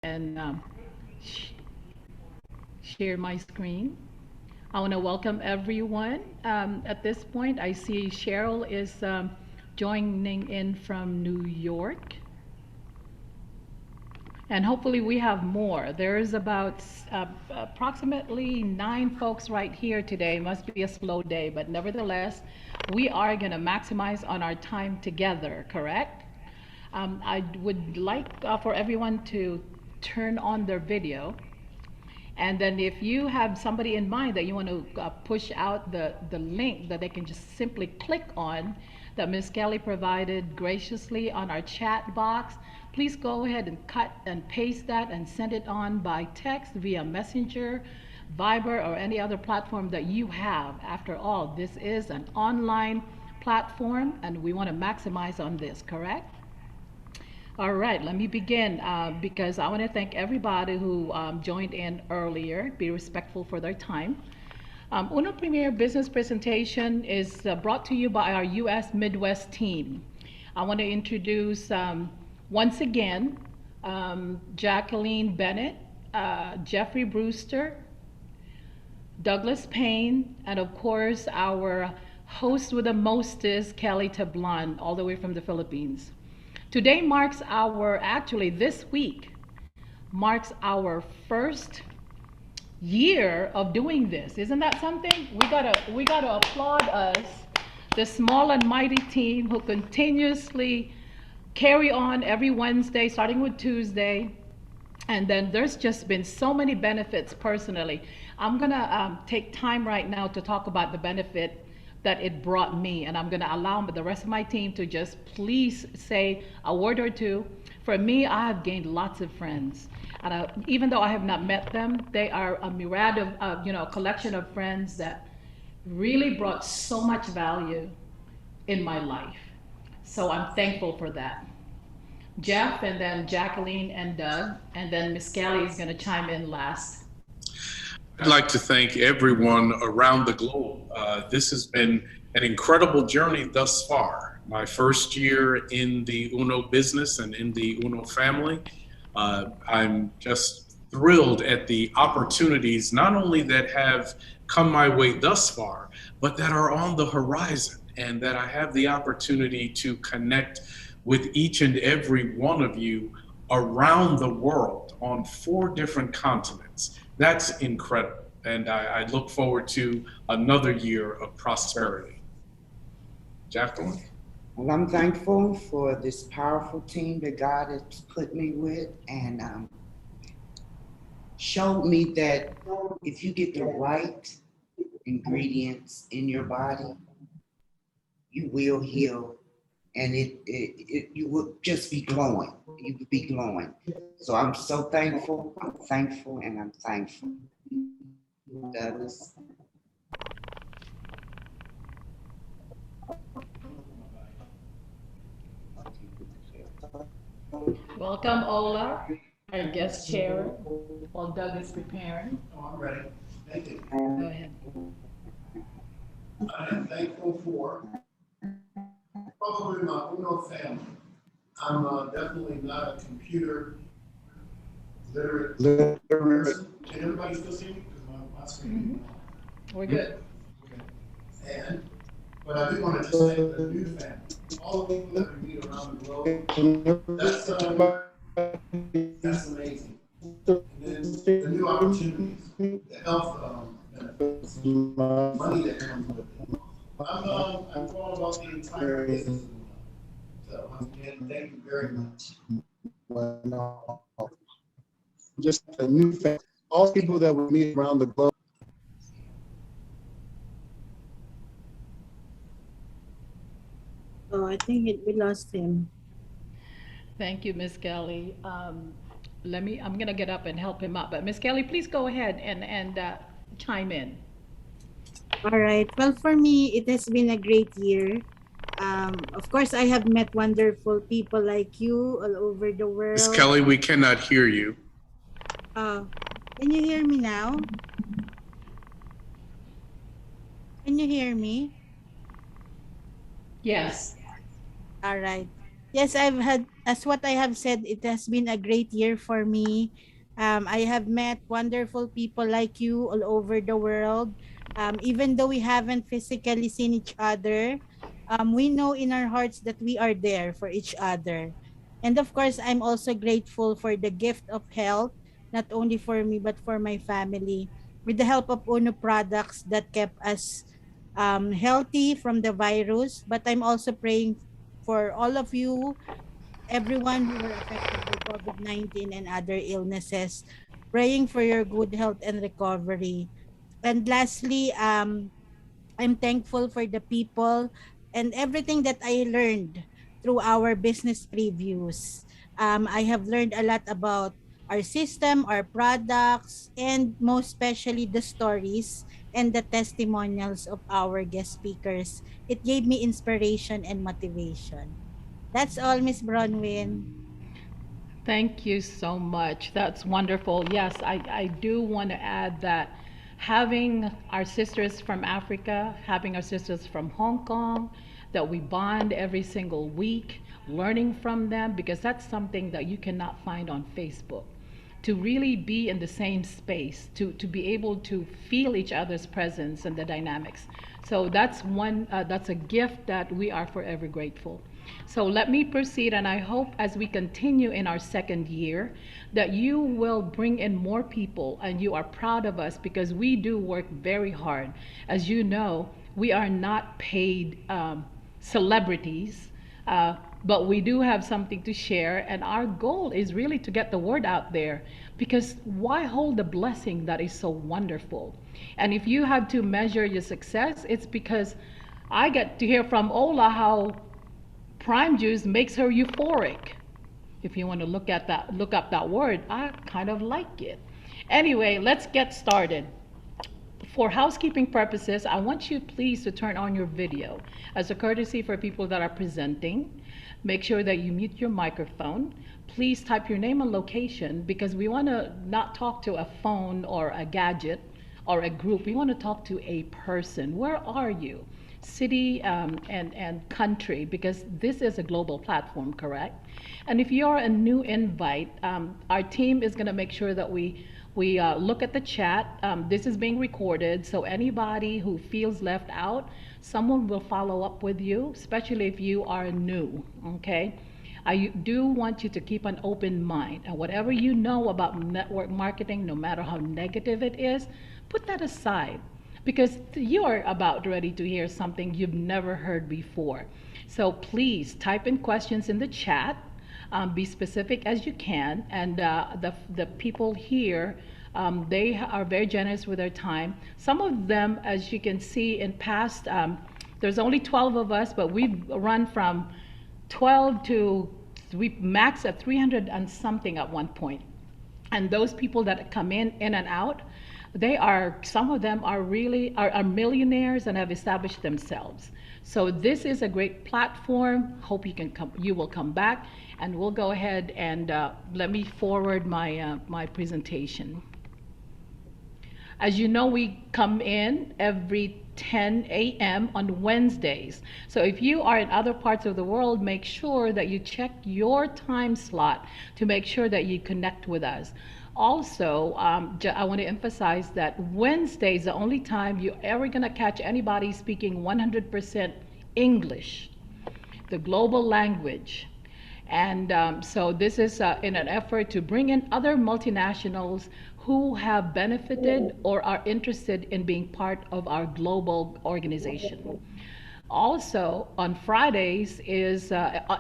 and sh- share my screen. I want to welcome everyone. At this point, I see Cheryl is joining in from New York. And hopefully we have more. There's about approximately 9 folks right here today. Must be a slow day, but nevertheless, we are going to maximize on our time together, correct? I would like for everyone to turn on their video. And then if you have somebody in mind that you want to push out the link that they can just simply click on that Ms. Kelly provided graciously on our chat box, please go ahead and cut and paste that and send it on by text via Messenger, Viber, or any other platform that you have. After all, this is an online platform and we want to maximize on this, correct? All right, let me begin because I want to thank everybody who joined in earlier, be respectful for their time. Uno Premier Business Presentation is brought to you by our U.S. Midwest team. I want to introduce once again Jacqueline Bennett, Jeffrey Brewster, Douglas Payne, and of course our host with the mostest, Kelly Tablan, all the way from the Philippines. Today marks actually this week marks our first year of doing this. Isn't that something? We gotta applaud us, the small and mighty team who continuously carry on every Wednesday, starting with Tuesday. And then there's just been so many benefits personally. I'm gonna take time right now to talk about the benefit that it brought me, and I'm gonna allow the rest of my team to just please say a word or two. For me, I have gained lots of friends, and even though I have not met them, they are a myriad of, a collection of friends that really brought so much value in my life. So I'm thankful for that. Jeff, and then Jacqueline and Doug, and then Miss Kelly is going to chime in last. I'd like to thank everyone around the globe. This has been an incredible journey thus far. My first year in the Uno business and in the Uno family. I'm just thrilled at the opportunities, not only that have come my way thus far, but that are on the horizon, and that I have the opportunity to connect with each and every one of you around the world on 4 different continents. That's incredible. And I look forward to another year of prosperity. Jacqueline? Well, I'm thankful for this powerful team that God has put me with, and showed me that if you get the right ingredients in your body, you will heal, and you will just be glowing. You will be glowing. So I'm so thankful. I'm thankful, and I'm thankful. Douglas. Welcome, Ola, our guest chair, while Doug is preparing. Oh, I'm ready. Thank you. Go ahead. I am thankful for probably my Uno family. I'm definitely not a computer literate person. Can everybody still see me? Because my screen. We're good. Okay. But I do want to just thank the new family, all the people that we meet around the globe. That's amazing. And then the new opportunities, the health benefits, money that comes with it. I'm all about the entire business. So once again, thank you very much. Just a new family, all people that we meet around the globe. Oh, I think we lost him. Thank you, Miss Kelly. I'm gonna get up and help him up, but Miss Kelly, please go ahead and chime in. All right. Well, for me, it has been a great year. Of course, I have met wonderful people like you all over the Miss world. Kelly, we cannot hear you. Can you hear me now? Can you hear me? Yes. All right. Yes, I've had, as what I have said, it has been a great year for me. I have met wonderful people like you all over the world. Even though we haven't physically seen each other, we know in our hearts that we are there for each other. And of course, I'm also grateful for the gift of health, not only for me, but for my family. With the help of Uno products that kept us healthy from the virus. But I'm also praying for all of you, everyone who were affected by COVID-19 and other illnesses, praying for your good health and recovery. And lastly, I'm thankful for the people and everything that I learned through our business previews. I have learned a lot about our system, our products, and most especially the stories and the testimonials of our guest speakers. It gave me inspiration and motivation. That's all, Miss Bronwyn. Thank you so much. That's wonderful. Yes, I do want to add that having our sisters from Africa, having our sisters from Hong Kong, that we bond every single week, learning from them, because that's something that you cannot find on Facebook. To really be in the same space, to be able to feel each other's presence and the dynamics. So that's that's a gift that we are forever grateful. So let me proceed, and I hope as we continue in our second year that you will bring in more people and you are proud of us because we do work very hard. As you know, we are not paid celebrities. But we do have something to share, and our goal is really to get the word out there because why hold the blessing that is so wonderful? And if you have to measure your success, it's because I get to hear from Ola how prime juice makes her euphoric. If you want to look up that word, I kind of like it. Anyway, let's get started. For housekeeping purposes, I want you please to turn on your video as a courtesy for people that are presenting. Make sure that you mute your microphone. Please type your name and location because we want to not talk to a phone or a gadget or a group. We want to talk to a person. Where are you? City and country, because this is a global platform, correct? And if you're a new invite, our team is going to make sure that we look at the chat. This is being recorded, so anybody who feels left out, someone will follow up with you, especially if you are new, okay? I do want you to keep an open mind, and whatever you know about network marketing, no matter how negative it is, put that aside because you are about ready to hear something you've never heard before. So please type in questions in the chat. Be specific as you can, and the people here, they are very generous with their time. Some of them, as you can see in past, there's only 12 of us, but we've run from 12 to we max at 300 and something at one point. And those people that come in and out, they are, some of them are really are millionaires and have established themselves. So this is a great platform. Hope you can come, you will come back, and we'll go ahead and let me forward my presentation. As you know, we come in every 10 a.m. on Wednesdays. So if you are in other parts of the world, make sure that you check your time slot to make sure that you connect with us. Also, I want to emphasize that Wednesday is the only time you're ever going to catch anybody speaking 100% English, the global language. And so this is in an effort to bring in other multinationals who have benefited or are interested in being part of our global organization. Also, on Fridays is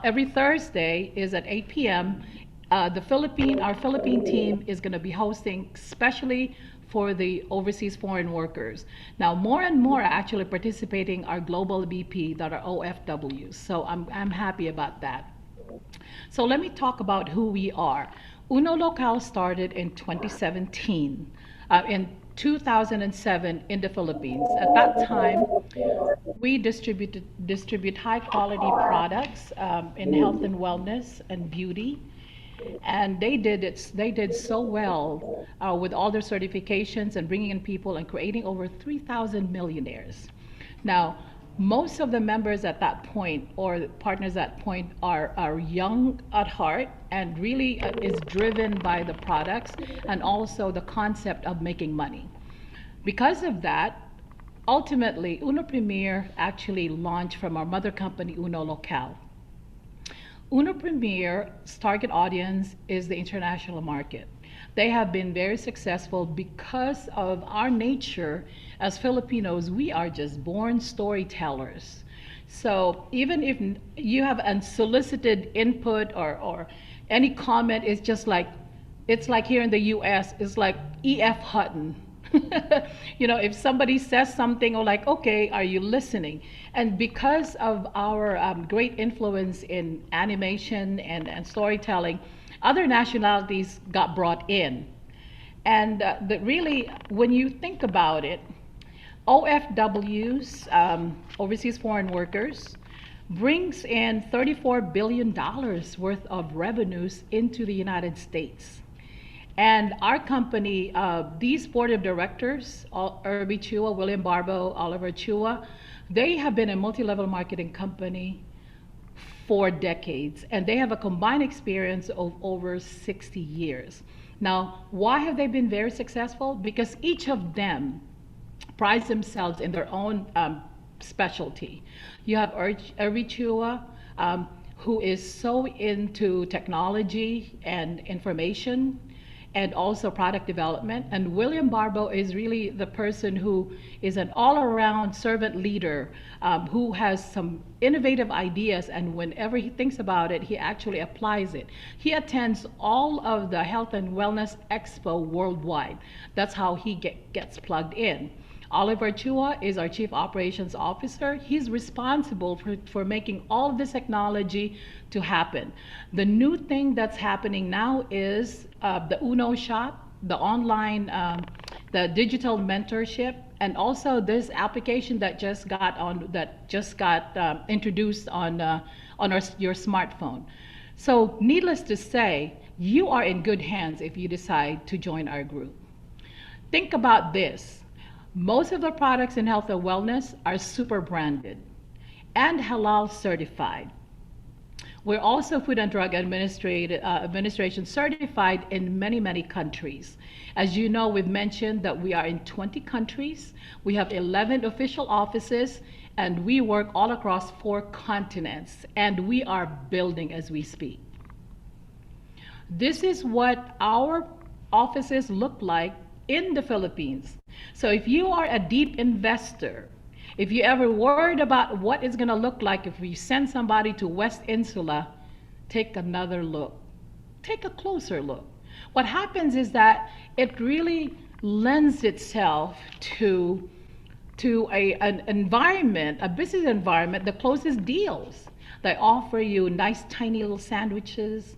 every Thursday is at 8 p.m. Our Philippine team is going to be hosting, especially for the overseas foreign workers. Now, more and more are actually participating our global BP that are OFWs. So I'm happy about that. So let me talk about who we are. Uno Local started in 2017, in 2007 in the Philippines. At that time, we distribute high quality products in health and wellness and beauty. And they did so well with all their certifications and bringing in people and creating over 3,000 millionaires. Now, most of the members at that point or partners at that point are young at heart and really is driven by the products and also the concept of making money. Because of that, ultimately, Uno Premier actually launched from our mother company, Uno Local. Uno Premier's target audience is the international market. They have been very successful because of our nature as Filipinos. We are just born storytellers. So even if you have unsolicited input or any comment, it's like here in the US, it's like E.F. Hutton. If somebody says something or like, okay, are you listening? And because of our great influence in animation and storytelling, other nationalities got brought in. And really, when you think about it, OFWs, overseas foreign workers, brings in $34 billion worth of revenues into the United States. And our company, these board of directors, Irby Chua, William Barbo, Oliver Chua, they have been a multi-level marketing company for decades, and they have a combined experience of over 60 years. Now, why have they been very successful? Because each of them prides themselves in their own specialty. You have Irby Chua, who is so into technology and information and also product development. And William Barbo is really the person who is an all-around servant leader who has some innovative ideas, and whenever he thinks about it, he actually applies it. He attends all of the health and wellness expo worldwide. That's how he gets plugged in. Oliver Chua is our Chief Operations Officer. He's responsible for making all of this technology to happen. The new thing that's happening now is the Uno Shop, the online, the digital mentorship, and also this application that just got introduced on your smartphone. So needless to say, you are in good hands if you decide to join our group. Think about this. Most of the products in health and wellness are super branded and halal certified. We're also Food and Drug Administration certified in many, many countries. As you know, we've mentioned that we are in 20 countries. We have 11 official offices, and we work all across 4 continents, and we are building as we speak. This is what our offices look like in the Philippines. So if you are a deep investor, if you ever worried about what it's going to look like if we send somebody to West Insula, take another look. Take a closer look. What happens is that it really lends itself to an environment, a business environment that closes deals. They offer you nice tiny little sandwiches.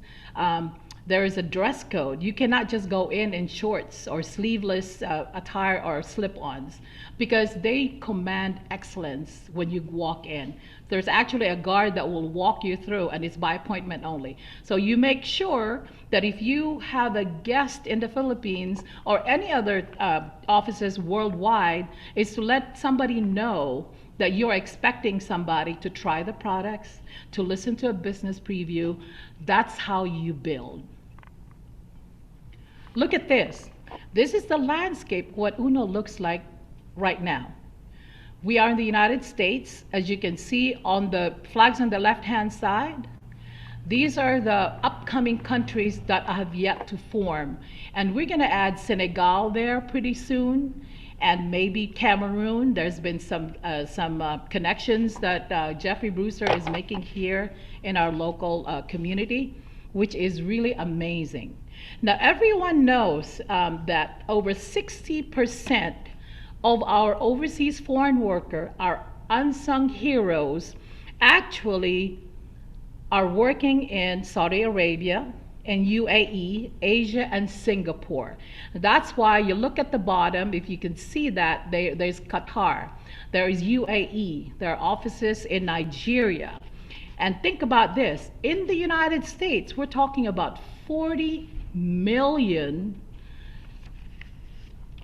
There is a dress code. You cannot just go in shorts or sleeveless attire or slip-ons because they command excellence when you walk in. There's actually a guard that will walk you through, and it's by appointment only. So you make sure that if you have a guest in the Philippines or any other offices worldwide, is to let somebody know that you're expecting somebody to try the products, to listen to a business preview. That's how you build. Look at this. This is the landscape, what Uno looks like right now. We are in the United States, as you can see on the flags on the left-hand side. These are the upcoming countries that have yet to form. And we're gonna add Senegal there pretty soon, and maybe Cameroon. There's been some connections that Jeffrey Brewster is making here in our local community, which is really amazing. Now, everyone knows that over 60% of our overseas foreign worker, our unsung heroes, actually are working in Saudi Arabia, in UAE, Asia, and Singapore. That's why you look at the bottom, if you can see that, there's Qatar, there is UAE, there are offices in Nigeria. And think about this, in the United States, we're talking about 40 million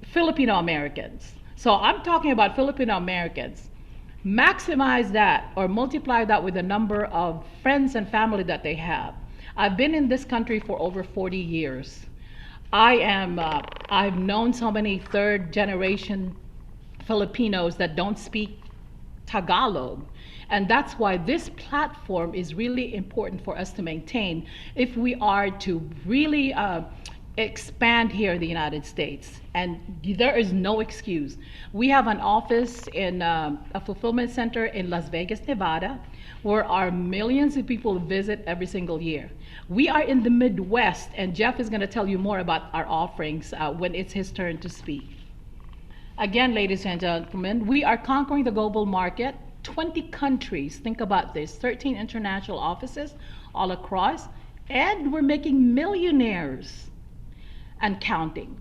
Filipino Americans. So I'm talking about Filipino Americans. maximize that or multiply that with the number of friends and family that they have. I've been in this country for over 40 years. I've known so many third generation Filipinos that don't speak Tagalog. And that's why this platform is really important for us to maintain if we are to really expand here in the United States. And there is no excuse. We have an office in a fulfillment center in Las Vegas, Nevada, where our millions of people visit every single year. We are in the Midwest, and Jeff is going to tell you more about our offerings when it's his turn to speak. Again, ladies and gentlemen, we are conquering the global market. 20 countries, think about this, 13 international offices all across, and we're making millionaires and counting.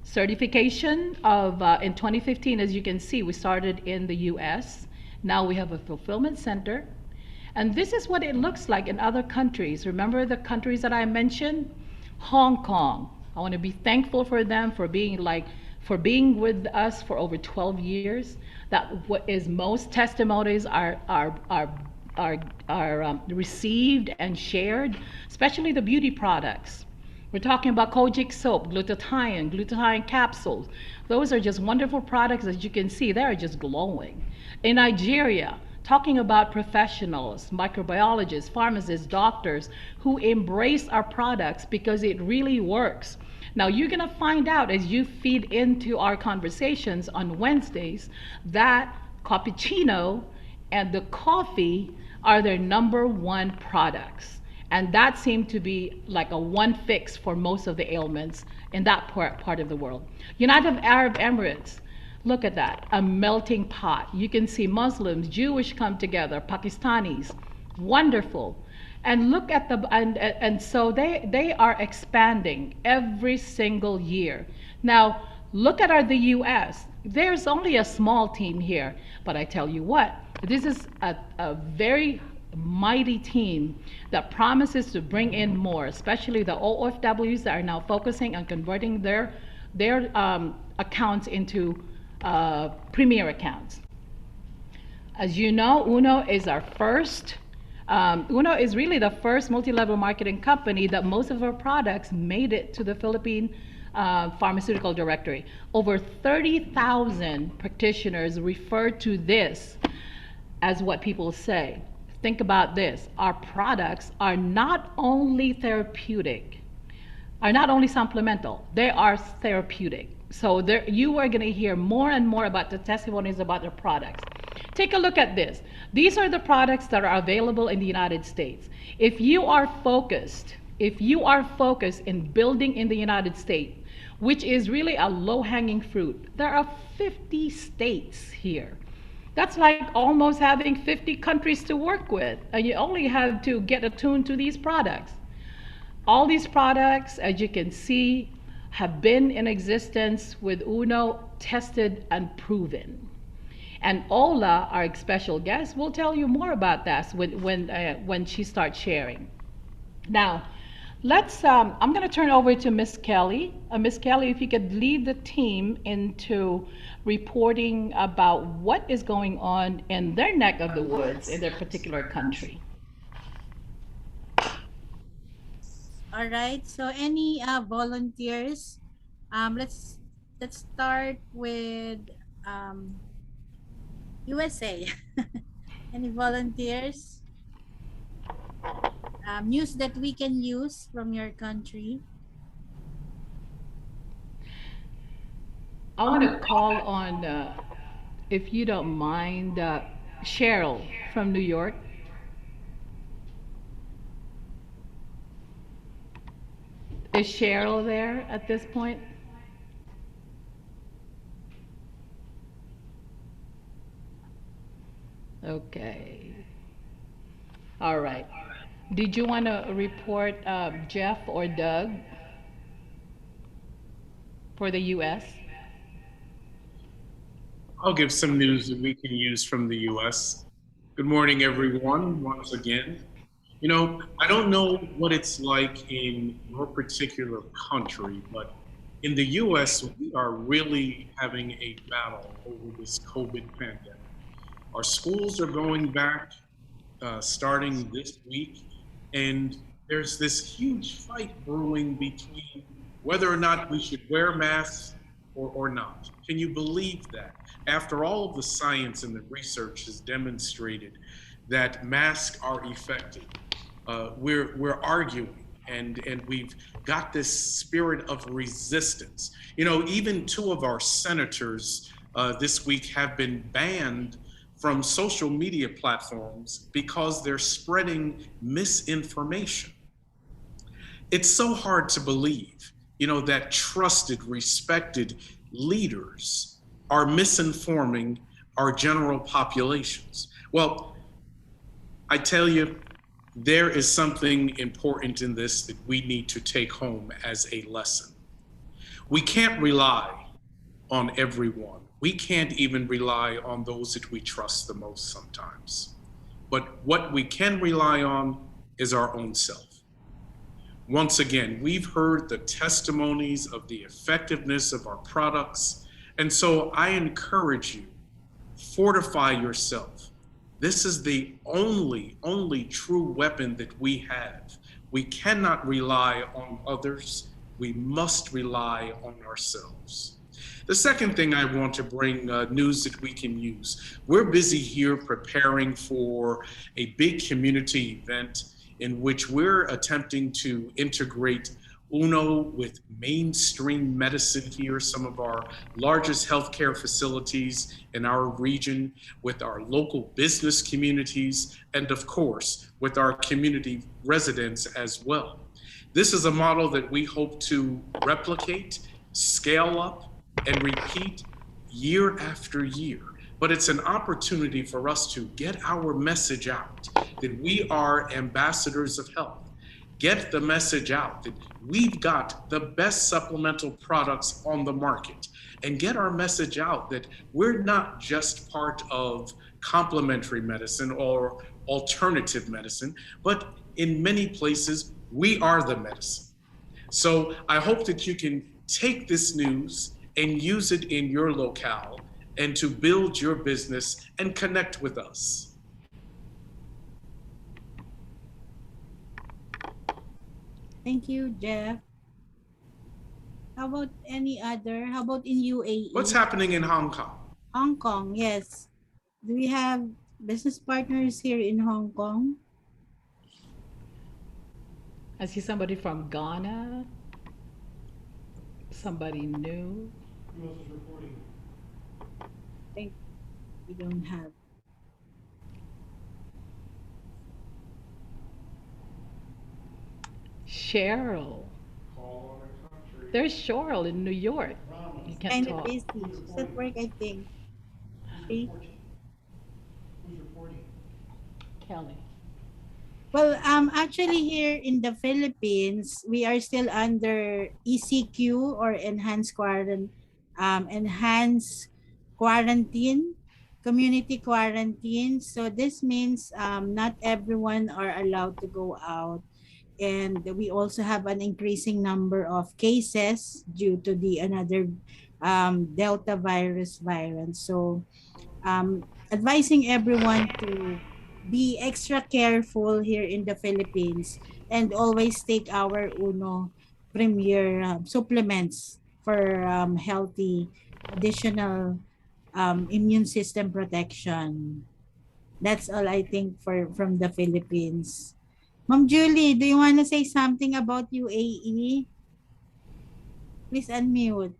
Certification of, in 2015, as you can see, we started in the US. Now we have a fulfillment center. And this is what it looks like in other countries. Remember the countries that I mentioned? Hong Kong. I want to be thankful for them for being with us for over 12 years. That what is most testimonies are received and shared, especially the beauty products. We're talking about Kojic soap, glutathione capsules. Those are just wonderful products. As you can see, they're just glowing. In Nigeria, talking about professionals, microbiologists, pharmacists, doctors who embrace our products because it really works. Now, you're going to find out as you feed into our conversations on Wednesdays that cappuccino and the coffee are their number one products. And that seemed to be like a one fix for most of the ailments in that part of the world. United Arab Emirates, look at that, a melting pot. You can see Muslims, Jewish come together, Pakistanis, wonderful. And look at and so they are expanding every single year. Now, look at the US. There's only a small team here, but I tell you what, this is a very mighty team that promises to bring in more, especially the OFWs that are now focusing on converting their accounts into premier accounts. As you know, Uno is really the first multi-level marketing company that most of our products made it to the Philippine pharmaceutical directory. Over 30,000 practitioners refer to this as what people say. Think about this. Our products are not only therapeutic, are not only supplemental, they are therapeutic. So you are going to hear more and more about the testimonies about their products. Take a look at this. These are the products that are available in the United States. If you are focused in building in the United States, which is really a low-hanging fruit, there are 50 states here. That's like almost having 50 countries to work with, and you only have to get attuned to these products. All these products, as you can see, have been in existence with Uno, tested and proven. And Ola, our special guest, will tell you more about that when she starts sharing. Now, I'm going to turn over to Miss Kelly. Miss Kelly, if you could lead the team into reporting about what is going on in their neck of the woods in their particular country. All right. So any volunteers? Let's start with USA. Any volunteers? News that we can use from your country. I want to call on, if you don't mind, Cheryl from New York. Is Cheryl there at this point? Okay. All right. Did you want to report Jeff or Doug for the U.S.? I'll give some news that we can use from the US. Good morning, everyone, once again. You know, I don't know what it's like in your particular country, but In the US, we are really having a battle over this COVID pandemic. Our schools are going back starting this week, and there's this huge fight brewing between whether or not we should wear masks or not. Can you believe that? After all of the science and the research has demonstrated that masks are effective, we're arguing, and we've got this spirit of resistance. You know, even two of our senators this week have been banned from social media platforms because they're spreading misinformation. It's so hard to believe, you know, that trusted, respected leaders are misinforming our general populations. Well, I tell you, there is something important in this that we need to take home as a lesson. We can't rely on everyone. We can't even rely on those that we trust the most sometimes. But what we can rely on is our own self. Once again, we've heard the testimonies of the effectiveness of our products. And so I encourage you, fortify yourself. This is the only true weapon that we have. We cannot rely on others. We must rely on ourselves. The second thing I want to bring news that we can use. We're busy here preparing for a big community event in which we're attempting to integrate Uno with mainstream medicine here, some of our largest healthcare facilities in our region, with our local business communities, and of course, with our community residents as well. This is a model that we hope to replicate, scale up, and repeat year after year. But it's an opportunity for us to get our message out that we are ambassadors of health. Get the message out that we've got the best supplemental products on the market, and get our message out that we're not just part of complementary medicine or alternative medicine, but in many places, we are the medicine. So I hope that you can take this news and use it in your locale and to build your business and connect with us. Thank you, Jeff. How about any other? How about in What's UAE? happening in Hong Kong? Hong Kong, yes. Do we have business partners here in Hong Kong? I see somebody from Ghana, somebody new. Who else is reporting? I think we don't have. Cheryl. Call on the country. There's Cheryl in New York. You can't Kind of talk. busy. She's at work, I think. See? Who's reporting? Kelly. Well, actually here in the Philippines, we are still under ECQ or enhanced quarantine, community quarantine. So this means not everyone are allowed to go out, and we also have an increasing number of cases due to the another Delta virus variant. So advising everyone to be extra careful here in the Philippines and always take our Uno Premier supplements for healthy additional immune system protection. That's all I think for from the Philippines. Ma'am Julie, do you want to say something about UAE? Please unmute.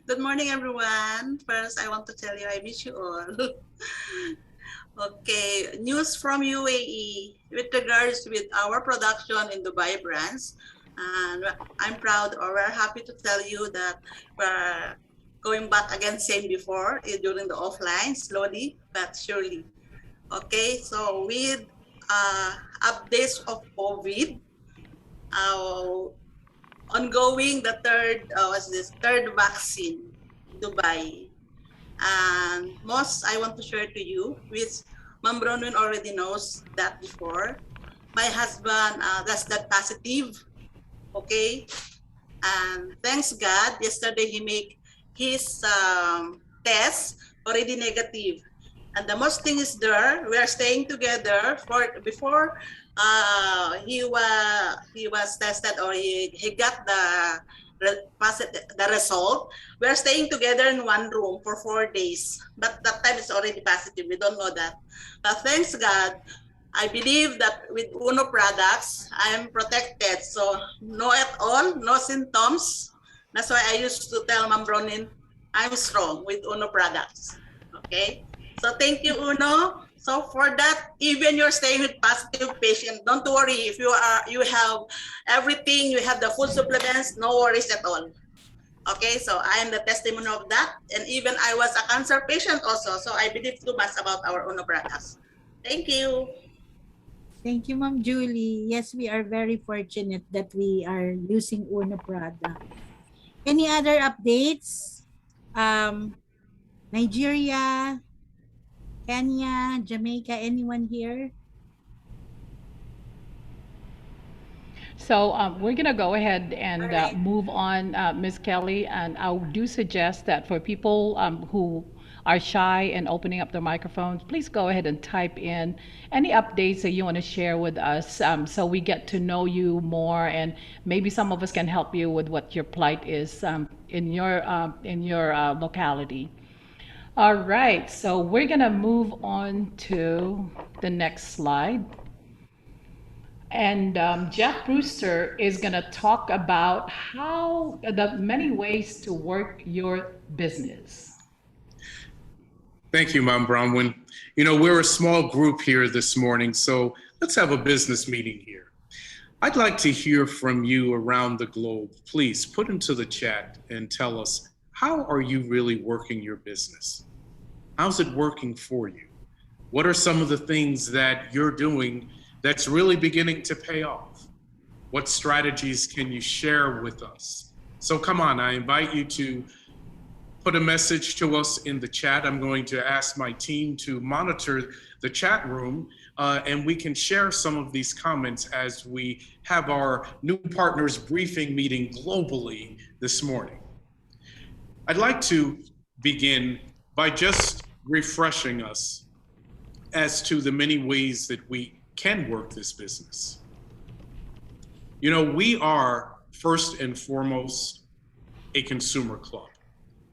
Good morning, everyone. First, I want to tell you I miss you all. Okay, news from UAE with regards with our production in Dubai brands. And I'm proud or we're happy to tell you that we're going back again same before during the offline, slowly but surely. Okay, so with updates of COVID, uh, ongoing the third what's this third vaccine, Dubai. And most I want to share to you, which Ma'am Bronwyn already knows that before. My husband that's that positive, okay, And thanks God, yesterday he made his test already negative. And the most thing is there, we are staying together for before he was tested, or he got the result. We are staying together in one room for 4 days, but that time it's already positive. We don't know that, but thanks God, I believe that with Uno products, I'm protected. So no at all, no symptoms. That's why I used to tell Ma'am Bronin, I'm strong with Uno products. Okay. So thank you, Uno. So for that, even you're staying with positive patient, don't worry. If you have everything, you have the food supplements, no worries at all. Okay, so I am the testimony of that. And even I was a cancer patient also. So I believe too much about our Uno products. Thank you. Thank you, Ma'am Julie. Yes, we are very fortunate that we are using Uno product. Any other updates? Um, Nigeria, Kenya, Jamaica, anyone here? So we're going to go ahead All and right. move on, Ms. Kelly. And I do suggest that for people who are shy and opening up their microphones, please go ahead and type in any updates that you want to share with us, so we get to know you more, and maybe some of us can help you with what your plight is in your locality. All right, so we're going to move on to the next slide. And Jeff Brewster is going to talk about how the many ways to work your business. Thank you, Mom Bronwyn. You know, we're a small group here this morning, so let's have a business meeting here. I'd like to hear from you around the globe. Please put into the chat and tell us, how are you really working your business? How's it working for you? What are some of the things that you're doing that's really beginning to pay off? What strategies can you share with us? So come on, I invite you to put a message to us in the chat. I'm going to ask my team to monitor the chat room, and we can share some of these comments as we have our new partners briefing meeting globally this morning. I'd like to begin by just refreshing us as to the many ways that we can work this business. You know, we are first and foremost a consumer club,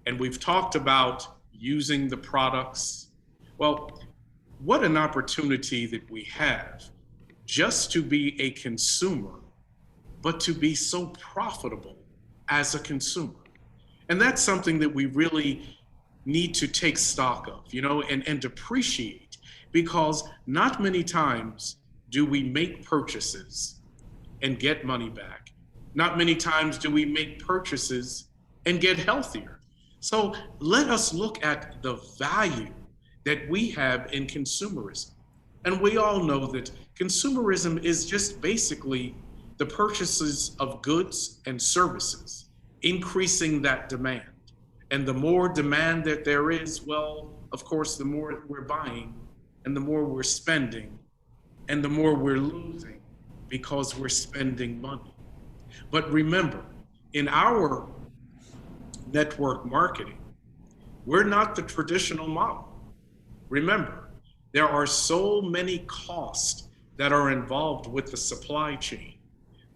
and we've talked about using the products. Well, what an opportunity that we have just to be a consumer, but to be so profitable as a consumer. And that's something that we really need to take stock of, you know, and appreciate, because not many times do we make purchases and get money back. Not many times do we make purchases and get healthier. So let us look at the value that we have in consumerism. And we all know that consumerism is just basically the purchases of goods and services, increasing that demand. And the more demand that there is, well, of course, the more we're buying and the more we're spending and the more we're losing because we're spending money. But remember, in our network marketing, we're not the traditional model. Remember, there are so many costs that are involved with the supply chain.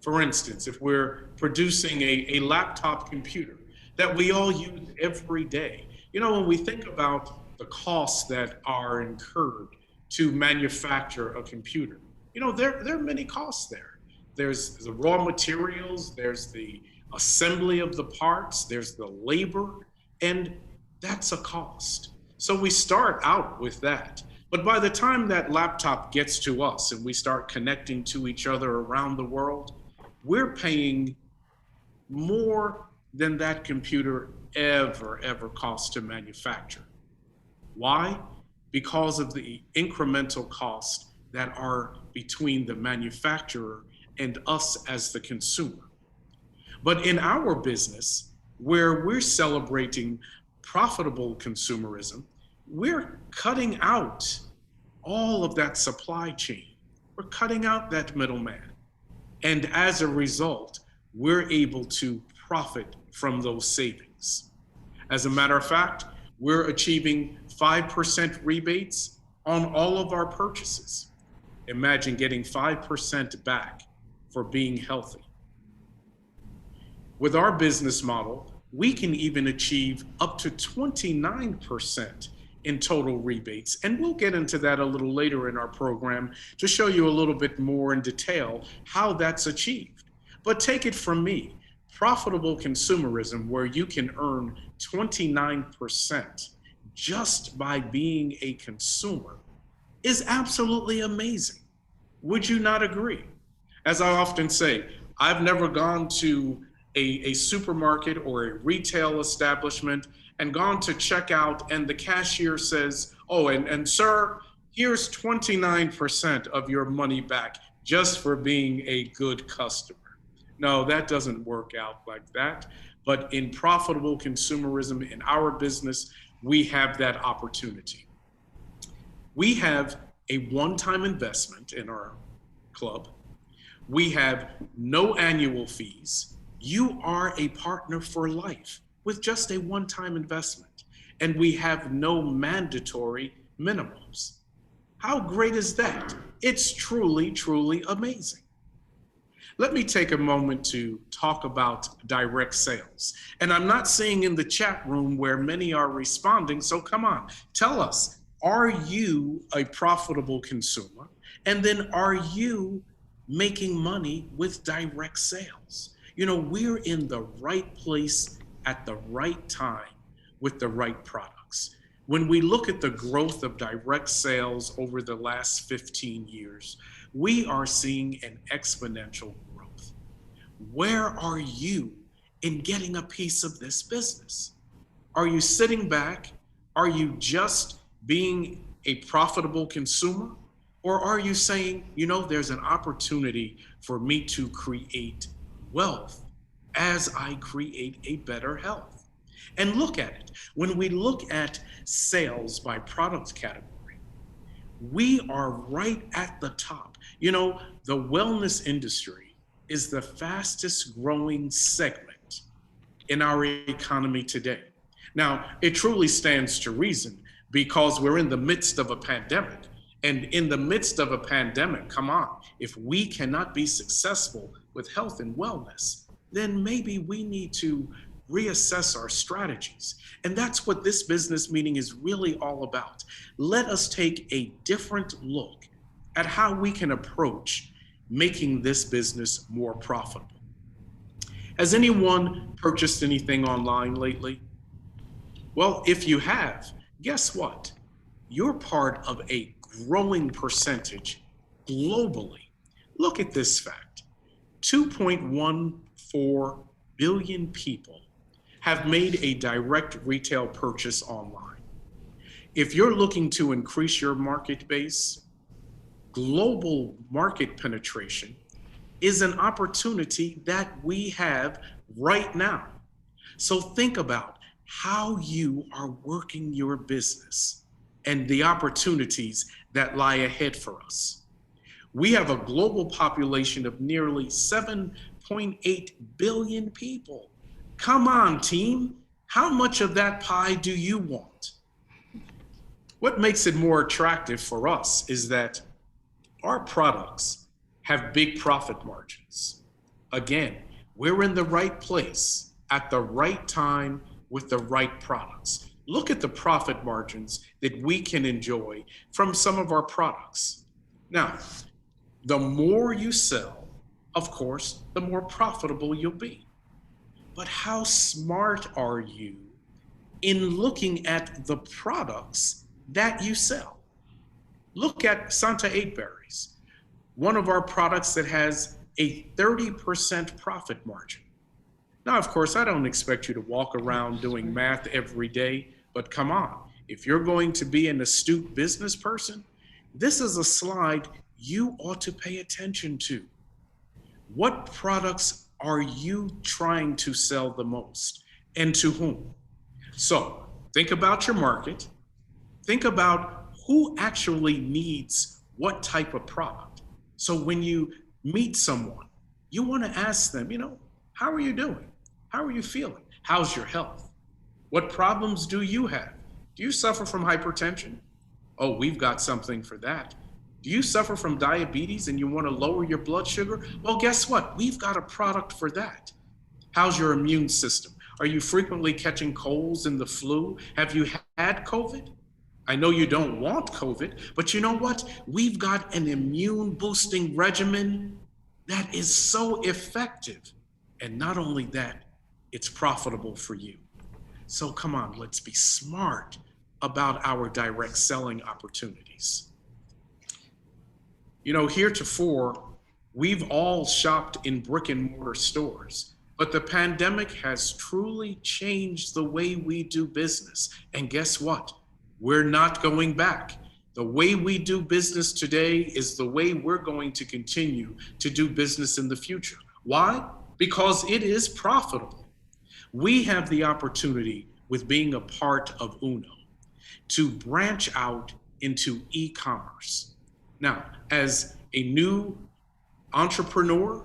For instance, if we're producing a laptop computer that we all use every day, you know, when we think about the costs that are incurred to manufacture a computer, you know, there are many costs there. There's the raw materials, there's the assembly of the parts, there's the labor, and that's a cost. So we start out with that. But by the time that laptop gets to us and we start connecting to each other around the world, we're paying more than that computer ever cost to manufacture. Why? Because of the incremental costs that are between the manufacturer and us as the consumer. But in our business, where we're celebrating profitable consumerism, we're cutting out all of that supply chain. We're cutting out that middleman. And as a result, we're able to profit from those savings. As a matter of fact, we're achieving 5% rebates on all of our purchases. Imagine getting 5% back for being healthy. With our business model, we can even achieve up to 29% in total rebates. And we'll get into that a little later in our program to show you a little bit more in detail how that's achieved. But take it from me, profitable consumerism, where you can earn 29% just by being a consumer, is absolutely amazing. Would you not agree? As I often say, I've never gone to a supermarket or a retail establishment and gone to check out and the cashier says, oh, and sir, here's 29% of your money back just for being a good customer. No, that doesn't work out like that. But in profitable consumerism in our business, we have that opportunity. We have a one-time investment in our club. We have no annual fees. You are a partner for life with just a one-time investment. And we have no mandatory minimums. How great is that? It's truly, truly amazing. Let me take a moment to talk about direct sales. And I'm not seeing in the chat room where many are responding, so come on, tell us, are you a profitable consumer? And then are you making money with direct sales? You know, we're in the right place at the right time with the right products. When we look at the growth of direct sales over the last 15 years, we are seeing an exponential growth. Where are you in getting a piece of this business? Are you sitting back? Are you just being a profitable consumer? Or are you saying, you know, there's an opportunity for me to create wealth as I create a better health? And look at it. When we look at sales by product category, we are right at the top. You know, the wellness industry is the fastest growing segment in our economy today. Now, it truly stands to reason because we're in the midst of a pandemic. And in the midst of a pandemic, come on, if we cannot be successful with health and wellness, then maybe we need to reassess our strategies. And that's what this business meeting is really all about. Let us take a different look at how we can approach making this business more profitable. Has anyone purchased anything online lately? Well, if you have, guess what? You're part of a growing percentage globally. Look at this fact. 2.14 billion people have made a direct retail purchase online. If you're looking to increase your market base, global market penetration is an opportunity that we have right now. So think about how you are working your business and the opportunities that lie ahead for us. We have a global population of nearly 7.8 billion people. Come on, team. How much of that pie do you want? What makes it more attractive for us is that our products have big profit margins. Again, we're in the right place at the right time with the right products. Look at the profit margins that we can enjoy from some of our products. Now, the more you sell, of course, the more profitable you'll be. But how smart are you in looking at the products that you sell? Look at Santa 8 Berries, one of our products that has a 30% profit margin. Now, of course, I don't expect you to walk around doing math every day, but come on, if you're going to be an astute business person, this is a slide you ought to pay attention to. What products are you trying to sell the most and to whom? So think about your market. Think about who actually needs what type of product. So when you meet someone, you want to ask them, you know, how are you doing? How are you feeling? How's your health? What problems do you have? Do you suffer from hypertension? Oh, we've got something for that. Do you suffer from diabetes and you want to lower your blood sugar? Well, guess what? We've got a product for that. How's your immune system? Are you frequently catching colds and the flu? Have you had COVID? I know you don't want COVID, but you know what? We've got an immune boosting regimen that is so effective. And not only that, it's profitable for you. So come on, let's be smart about our direct selling opportunities. You know, heretofore, we've all shopped in brick and mortar stores, but the pandemic has truly changed the way we do business. And guess what? We're not going back. The way we do business today is the way we're going to continue to do business in the future. Why? Because it is profitable. We have the opportunity with being a part of UNO to branch out into e-commerce. Now, as a new entrepreneur,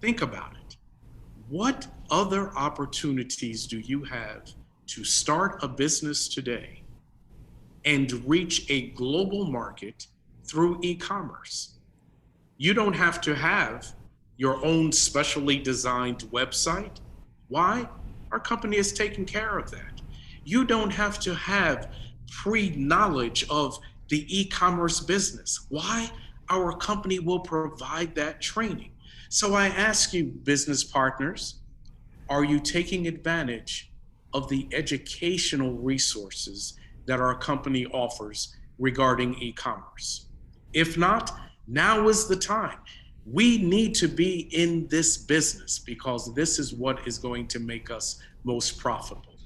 think about it. What other opportunities do you have to start a business today and reach a global market through e-commerce? You don't have to have your own specially designed website. Why? Our company is taking care of that. You don't have to have pre-knowledge of the e-commerce business. Why? Our company will provide that training. So I ask you, business partners, are you taking advantage of the educational resources that our company offers regarding e-commerce? If not, now is the time. We need to be in this business because this is what is going to make us most profitable.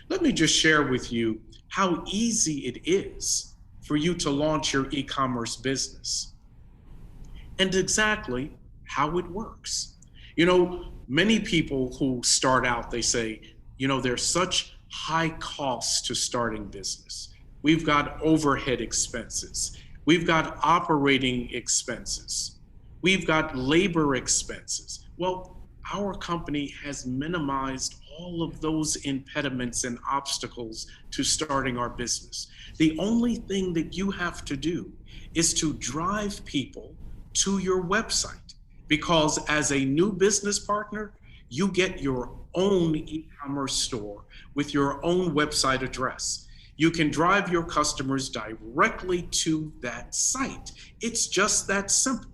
Let me just share with you how easy it is for you to launch your e-commerce business and exactly how it works. You know, many people who start out, they say, you know, there's such high costs to starting business. We've got overhead expenses. We've got operating expenses. We've got labor expenses. Well, our company has minimized all of those impediments and obstacles to starting our business. The only thing that you have to do is to drive people to your website, because as a new business partner, you get your own e-commerce store with your own website address. You can drive your customers directly to that site. It's just that simple.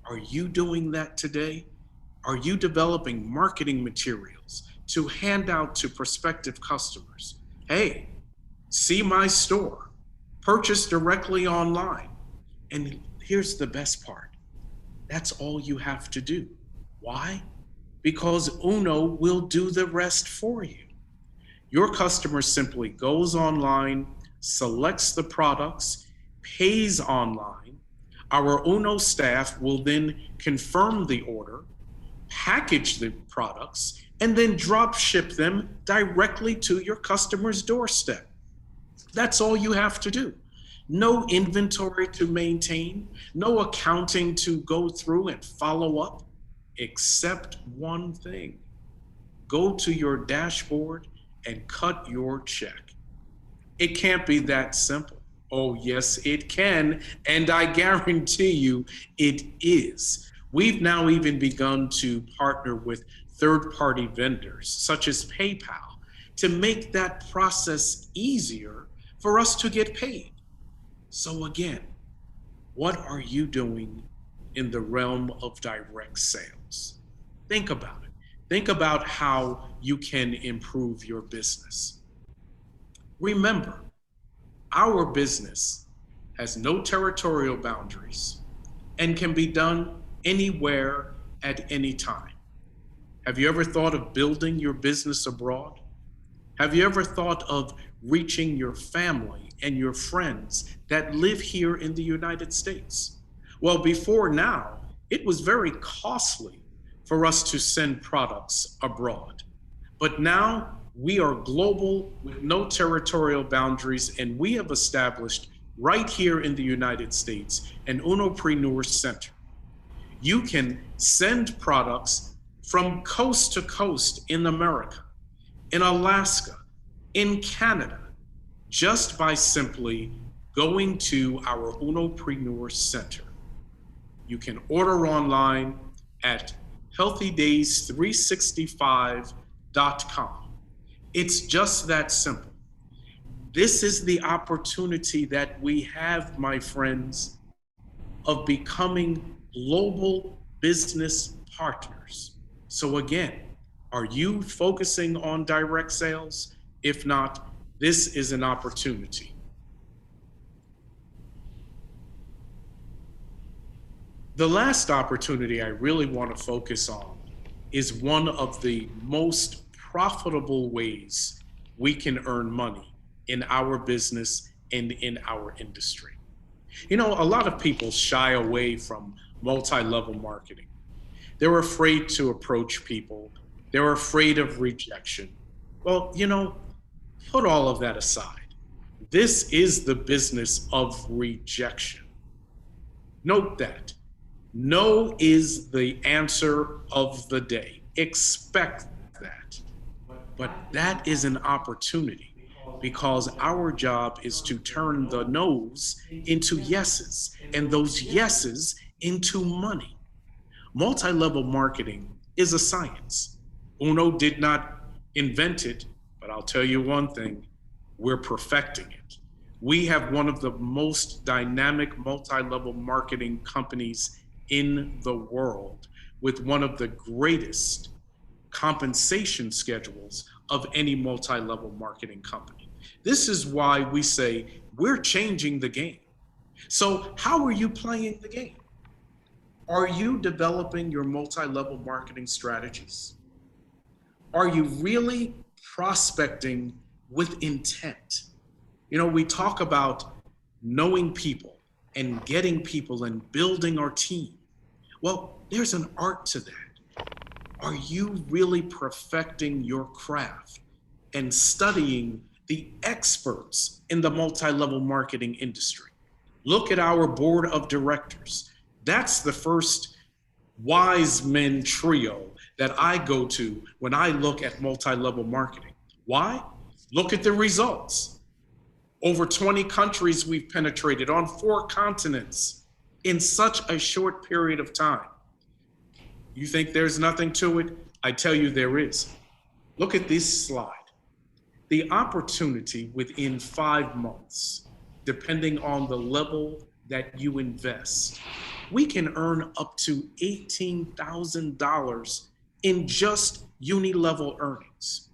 Are you doing that today? Are you developing marketing materials to hand out to prospective customers? Hey, see my store, purchase directly online. And here's the best part. That's all you have to do. Why? Because UNO will do the rest for you. Your customer simply goes online, selects the products, pays online. Our UNO staff will then confirm the order, package the products, and then drop ship them directly to your customer's doorstep. That's all you have to do. No inventory to maintain, no accounting to go through and follow up, except one thing. Go to your dashboard and cut your check. It can't be that simple. Oh, yes, it can. And I guarantee you it is. We've now even begun to partner with third-party vendors, such as PayPal, to make that process easier for us to get paid. So again, what are you doing in the realm of direct sales? Think about it. Think about how you can improve your business. Remember, our business has no territorial boundaries and can be done anywhere at any time. Have you ever thought of building your business abroad? Have you ever thought of reaching your family and your friends that live here in the United States? Well, before now, it was very costly for us to send products abroad. But now we are global with no territorial boundaries, and we have established right here in the United States an Unopreneur Center. You can send products from coast to coast in America, in Alaska, in Canada, just by simply going to our Unopreneur Center. You can order online at healthydays365.com. It's just that simple. This is the opportunity that we have, my friends, of becoming global business partners. So again, are you focusing on direct sales? If not, this is an opportunity. The last opportunity I really want to focus on is one of the most profitable ways we can earn money in our business and in our industry. You know, a lot of people shy away from multi-level marketing. They're afraid to approach people. They're afraid of rejection. Well, you know, put all of that aside. This is the business of rejection. Note that. No is the answer of the day. Expect that. But that is an opportunity because our job is to turn the no's into yeses and those yeses into money. Multi-level marketing is a science. Uno did not invent it, but I'll tell you one thing, we're perfecting it. We have one of the most dynamic multi-level marketing companies in the world with one of the greatest compensation schedules of any multi-level marketing company. This is why we say we're changing the game. So how are you playing the game? Are you developing your multi-level marketing strategies? Are you really prospecting with intent? You know, we talk about knowing people and getting people and building our team. Well, there's an art to that. Are you really perfecting your craft and studying the experts in the multi-level marketing industry? Look at our board of directors. That's the first wise men trio that I go to when I look at multi-level marketing. Why? Look at the results. Over 20 countries we've penetrated on 4 continents in such a short period of time. You think there's nothing to it? I tell you there is. Look at this slide. The opportunity within 5 months, depending on the level that you invest, we can earn up to $18,000 in just Uni Level earnings.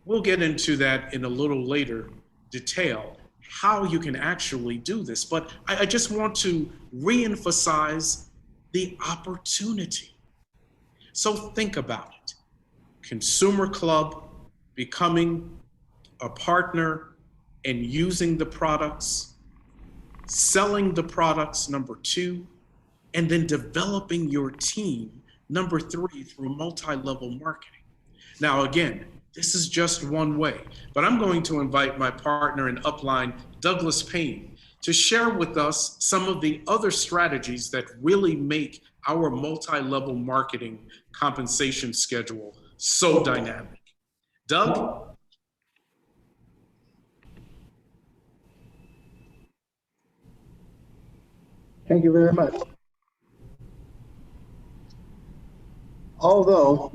We'll get into that in a little later detail, how you can actually do this. But I just want to reemphasize the opportunity. So think about it. Consumer Club, becoming a partner and using the products, selling the products, number 2, and then developing your team, number 3, through multi-level marketing. Now, again, this is just one way, but I'm going to invite my partner in Upline, Douglas Payne, to share with us some of the other strategies that really make our multi-level marketing compensation schedule so dynamic. Doug? Thank you very much. Although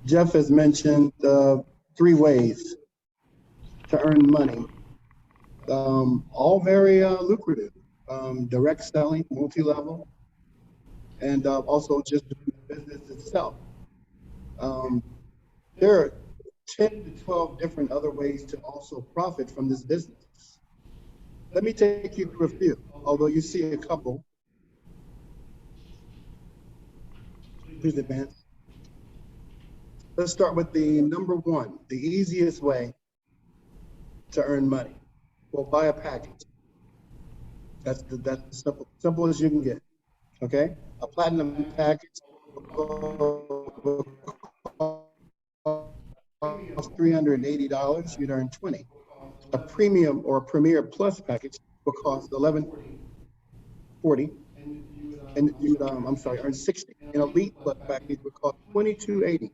Jeff has mentioned 3 ways to earn money, all very lucrative, direct selling, multi-level, and also just the business itself. There are 10 to 12 different other ways to also profit from this business. Let me take you through a few, although you see a couple. Please advance. Let's start with the number 1, the easiest way to earn money. Well, buy a package. That's simple as you can get. Okay, a platinum package will cost $380. You'd earn 20. A premium or a premier plus package will cost $1140, and you'd earn 60. An Elite Plus package would cost $22.80,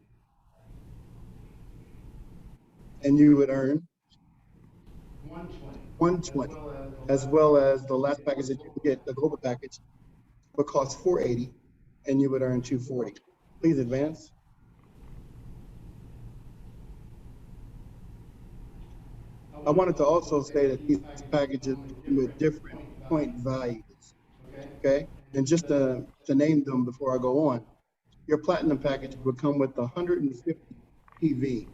and you would earn $120, as well as the last package that you can get, the Global package, would cost $480, and you would earn $240. Please advance. I wanted to also say that these packages come with different point values, okay? And just to name them before I go on, your Platinum package would come with 150 PV,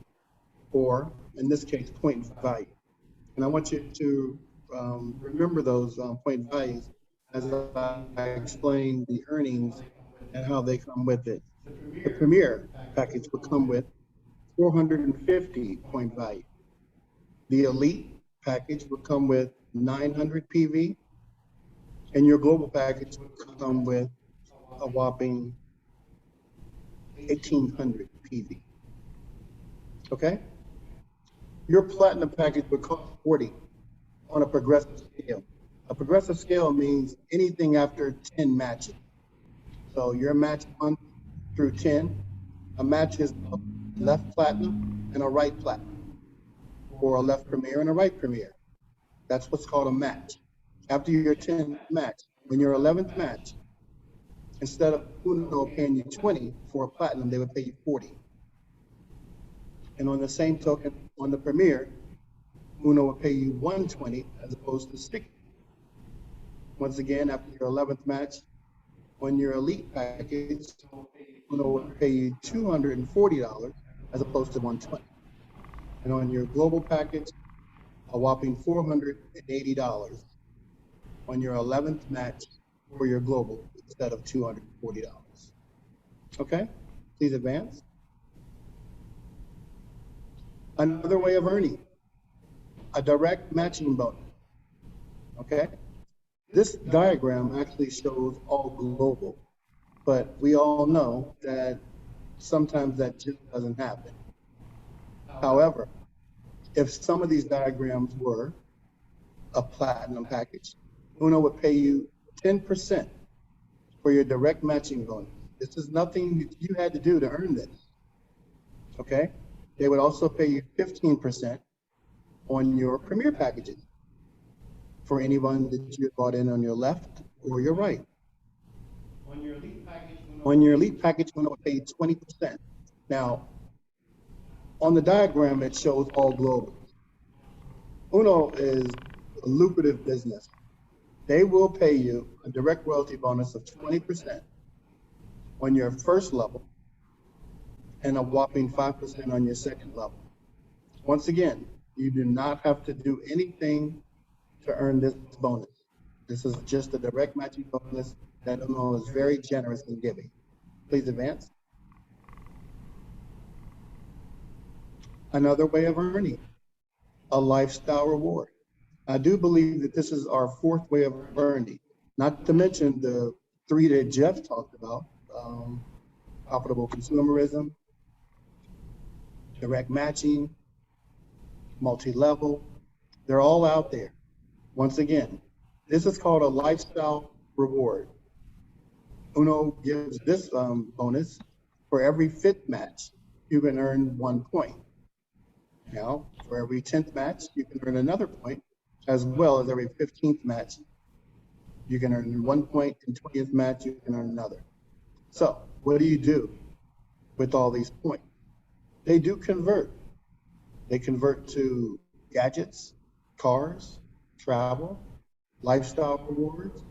or in this case, point value. And I want you to remember those point values as I explain the earnings and how they come with it. The Premier package would come with 450 point value. The Elite package would come with 900 PV, and your Global package would come with a whopping 1,800 PV. Okay? Your Platinum package would cost 40 on a progressive scale. A progressive scale means anything after 10 matches. So your match 1 through 10, a match is a left Platinum and a right Platinum, or a left Premier and a right Premier. That's what's called a match. After your 10th match, when your 11th match, instead of Uno paying you 20 for a Platinum, they would pay you 40. And on the same token, on the Premier, Uno will pay you 120 as opposed to 60. Once again, after your 11th match, on your Elite package, Uno will pay you $240 as opposed to 120. And on your Global package, a whopping $480 on your 11th match for your Global instead of $240. Okay, please advance. Another way of earning, a direct matching bonus. Okay, this diagram actually shows all Global, but we all know that sometimes that just doesn't happen. However, if some of these diagrams were a Platinum package, Uno would pay you 10% for your direct matching bonus. This is nothing that you had to do to earn this, okay? They would also pay you 15% on your Premier packages for anyone that you bought in on your left or your right. On your Elite package, Uno would pay you 20%. Now, on the diagram, it shows all Global. Uno is a lucrative business. They will pay you a direct royalty bonus of 20% on your first level and a whopping 5% on your second level. Once again, you do not have to do anything to earn this bonus. This is just a direct matching bonus that Uno is very generous in giving. Please advance. Another way of earning, a lifestyle reward. I do believe that this is our fourth way of earning, not to mention the three that Jeff talked about, profitable consumerism, direct matching, multi-level. They're all out there. Once again, this is called a lifestyle reward. Uno gives this bonus for every 5th match, you can earn 1 point. Now, for every 10th match, you can earn another point, as well as every 15th match, you can earn 1 point, and 20th match, you can earn another. So what do you do with all these points? They do convert. They convert to gadgets, cars, travel, lifestyle rewards,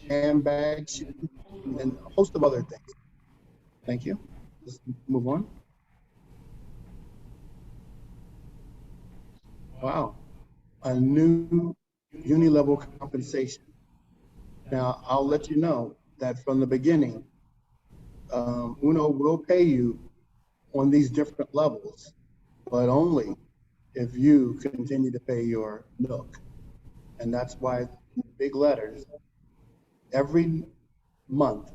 handbags, and a host of other things. Thank you. Let's move on. Wow, a new Uni Level Compensation. Now, I'll let you know that from the beginning, Uno will pay you on these different levels, but only if you continue to pay your NOOK. And that's why in big letters, every month,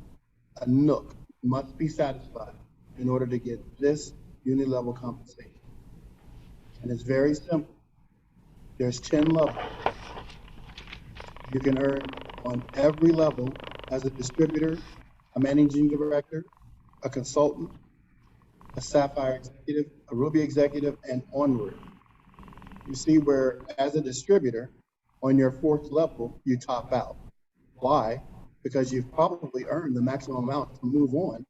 a NOOK must be satisfied in order to get this Uni Level Compensation. And it's very simple. There's 10 levels. You can earn on every level as a distributor, a managing director, a consultant, a sapphire executive, a ruby executive, and onward. You see where as a distributor, on your fourth level, you top out. Why? Because you've probably earned the maximum amount to move on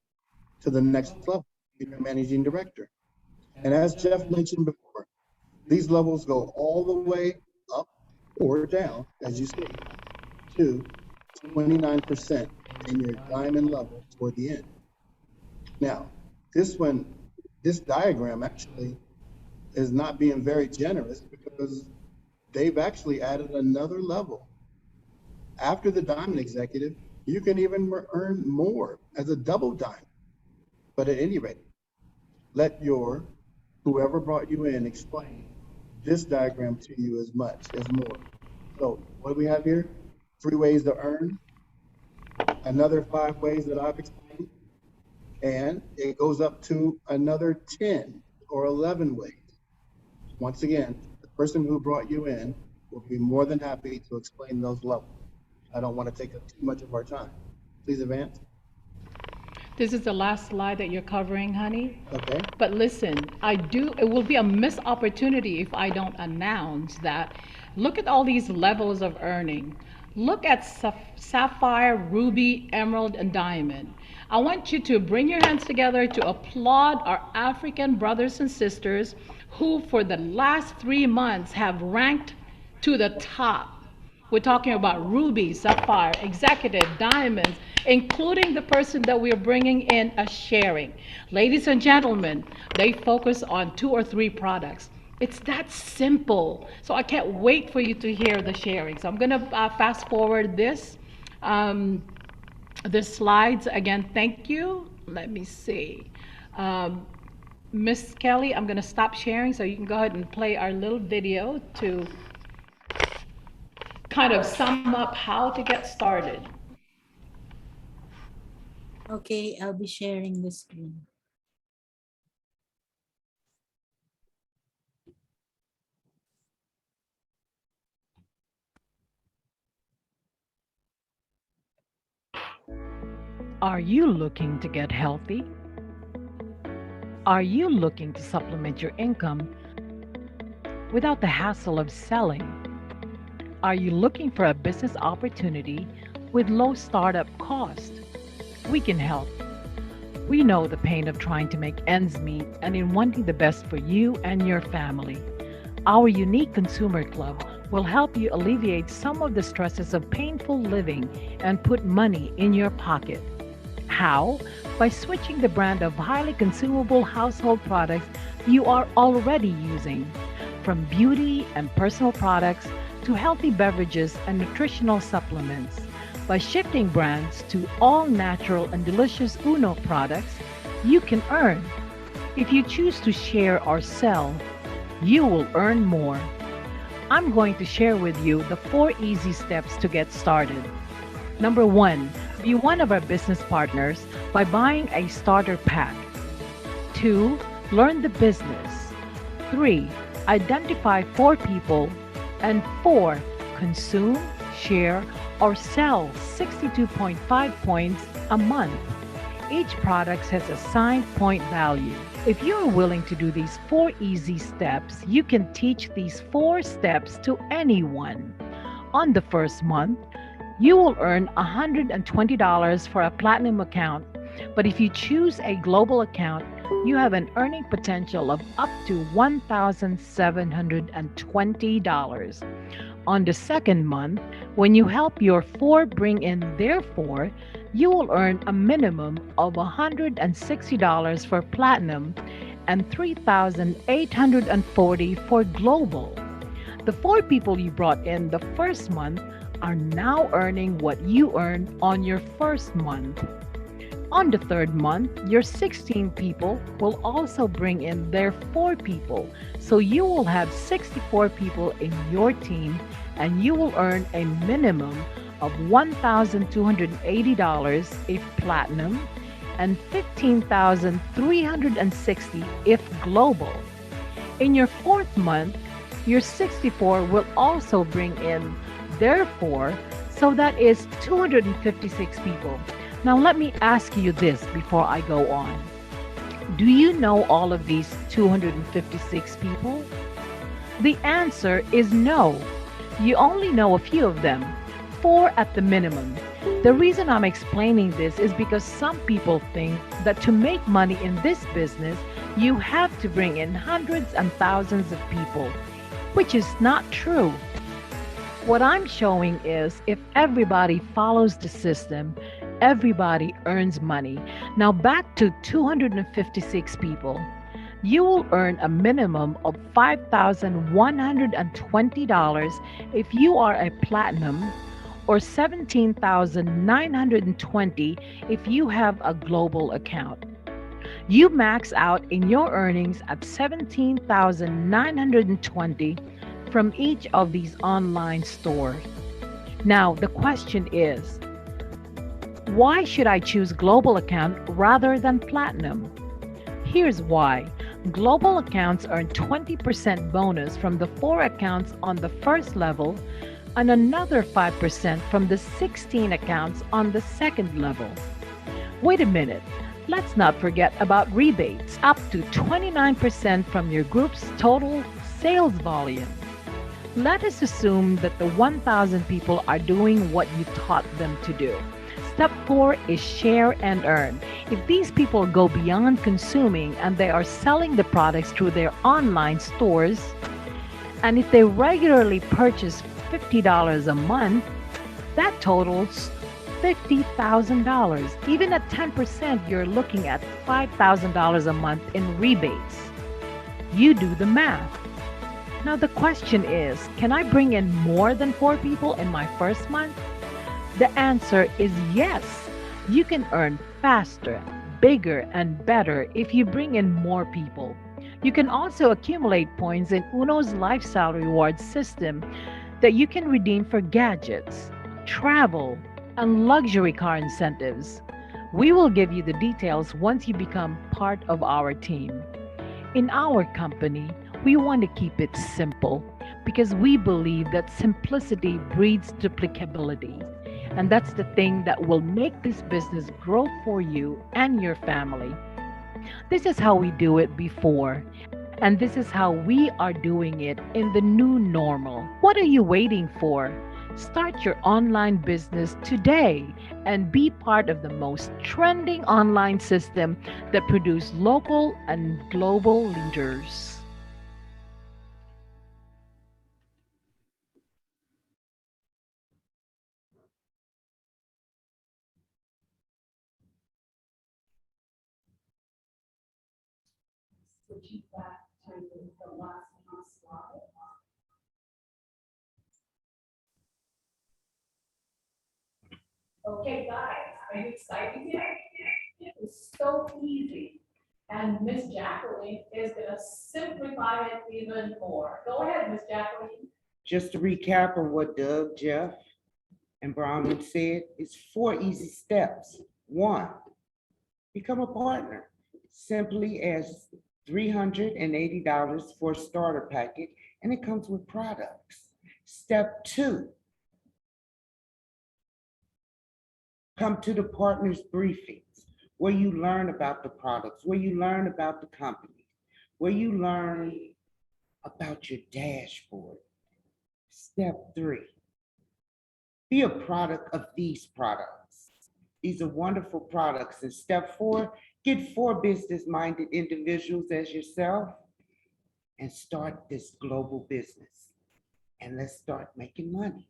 to the next level, your managing director. And as Jeff mentioned before, these levels go all the way up or down, as you see, to 29% in your diamond level toward the end. Now, this diagram actually is not being very generous because they've actually added another level. After the diamond executive, you can even earn more as a double diamond. But at any rate, let whoever brought you in explain this diagram to you as much as more. So what do we have here? 3 ways to earn, another 5 ways that I've explained, and it goes up to another 10 or 11 ways. Once again, the person who brought you in will be more than happy to explain those levels. I don't want to take up too much of our time. Please advance. This is the last slide that you're covering, honey. Okay. But listen, it will be a missed opportunity if I don't announce that. Look at all these levels of earning. Look at sapphire, ruby, emerald, and diamond. I want you to bring your hands together to applaud our African brothers and sisters who for the last 3 months have ranked to the top. We're talking about ruby, sapphire, executive, diamonds, including the person that we're bringing in as sharing. Ladies and gentlemen, they focus on 2 or 3 products. It's that simple. So I can't wait for you to hear the sharing. So I'm going to fast forward this. The slides, again, thank you. Let me see. Miss Kelly, I'm going to stop sharing so you can go ahead and play our little video to kind of sum up how to get started. Okay, I'll be sharing the screen. Are you looking to get healthy? Are you looking to supplement your income without the hassle of selling? Are you looking for a business opportunity with low startup cost? We can help. We know the pain of trying to make ends meet and in wanting the best for you and your family. Our unique consumer club will help you alleviate some of the stresses of painful living and put money in your pocket. How? By switching the brand of highly consumable household products you are already using, from beauty and personal products to healthy beverages and nutritional supplements. By shifting brands to all natural and delicious Uno products, you can earn. If you choose to share or sell, you will earn more. I'm going to share with you the 4 easy steps to get started. Number 1, be one of our business partners by buying a starter pack. 2, learn the business. 3, identify 4 people. And 4, consume, share, or sell 62.5 points a month. Each product has assigned point value. If you are willing to do these 4 easy steps, you can teach these 4 steps to anyone. On the first month, you will earn $120 for a platinum account, but if you choose a global account, you have an earning potential of up to $1,720. On the second month, when you help your 4 bring in their 4, you will earn a minimum of $160 for platinum and $3,840 for global. The 4 people you brought in the first month are now earning what you earned on your first month. On the third month, your 16 people will also bring in their 4 people, so you will have 64 people in your team and you will earn a minimum of $1,280 if platinum and $15,360 if global. In your 4th month, your 64 will also bring in their 4, so that is 256 people. Now, let me ask you this before I go on. Do you know all of these 256 people? The answer is no. You only know a few of them, four at the minimum. The reason I'm explaining this is because some people think that to make money in this business, you have to bring in hundreds and thousands of people, which is not true. What I'm showing is if everybody follows the system, everybody earns money. Now back to 256 people. You will earn a minimum of $5,120 if you are a platinum or 17,920 if you have a global account. You max out in your earnings at 17,920 from each of these online stores. Now, the question is, why should I choose global account rather than platinum? Here's why. Global accounts earn 20% bonus from the 4 accounts on the first level and another 5% from the 16 accounts on the second level. Wait a minute. Let's not forget about rebates, up to 29% from your group's total sales volume. Let us assume that the 1,000 people are doing what you taught them to do. Step 4 is share and earn. If these people go beyond consuming and they are selling the products through their online stores, and if they regularly purchase $50 a month, that totals $50,000. Even at 10%, you're looking at $5,000 a month in rebates. You do the math. Now the question is, can I bring in more than 4 people in my first month? The answer is yes. You can earn faster, bigger, and better if you bring in more people. You can also accumulate points in Uno's lifestyle rewards system that you can redeem for gadgets, travel, and luxury car incentives. We will give you the details once you become part of our team. In our company, we want to keep it simple because we believe that simplicity breeds duplicability. And that's the thing that will make this business grow for you and your family. This is how we do it before, and this is how we are doing it in the new normal. What are you waiting for? Start your online business today and be part of the most trending online system that produces local and global leaders. Switching back to the last slide. Okay, guys, are you excited yet? It's so easy. And Miss Jacqueline is going to simplify it even more. Go ahead, Miss Jacqueline. Just to recap on what Doug, Jeff, and Bronwyn said, it's 4 easy steps. 1, become a partner. Simply as $380 for a starter packet, and it comes with products. Step 2, come to the partners briefings, where you learn about the products, where you learn about the company, where you learn about your dashboard. Step 3, be a product of these products. These are wonderful products. And step 4, get 4 business-minded individuals as yourself and start this global business. And let's start making money.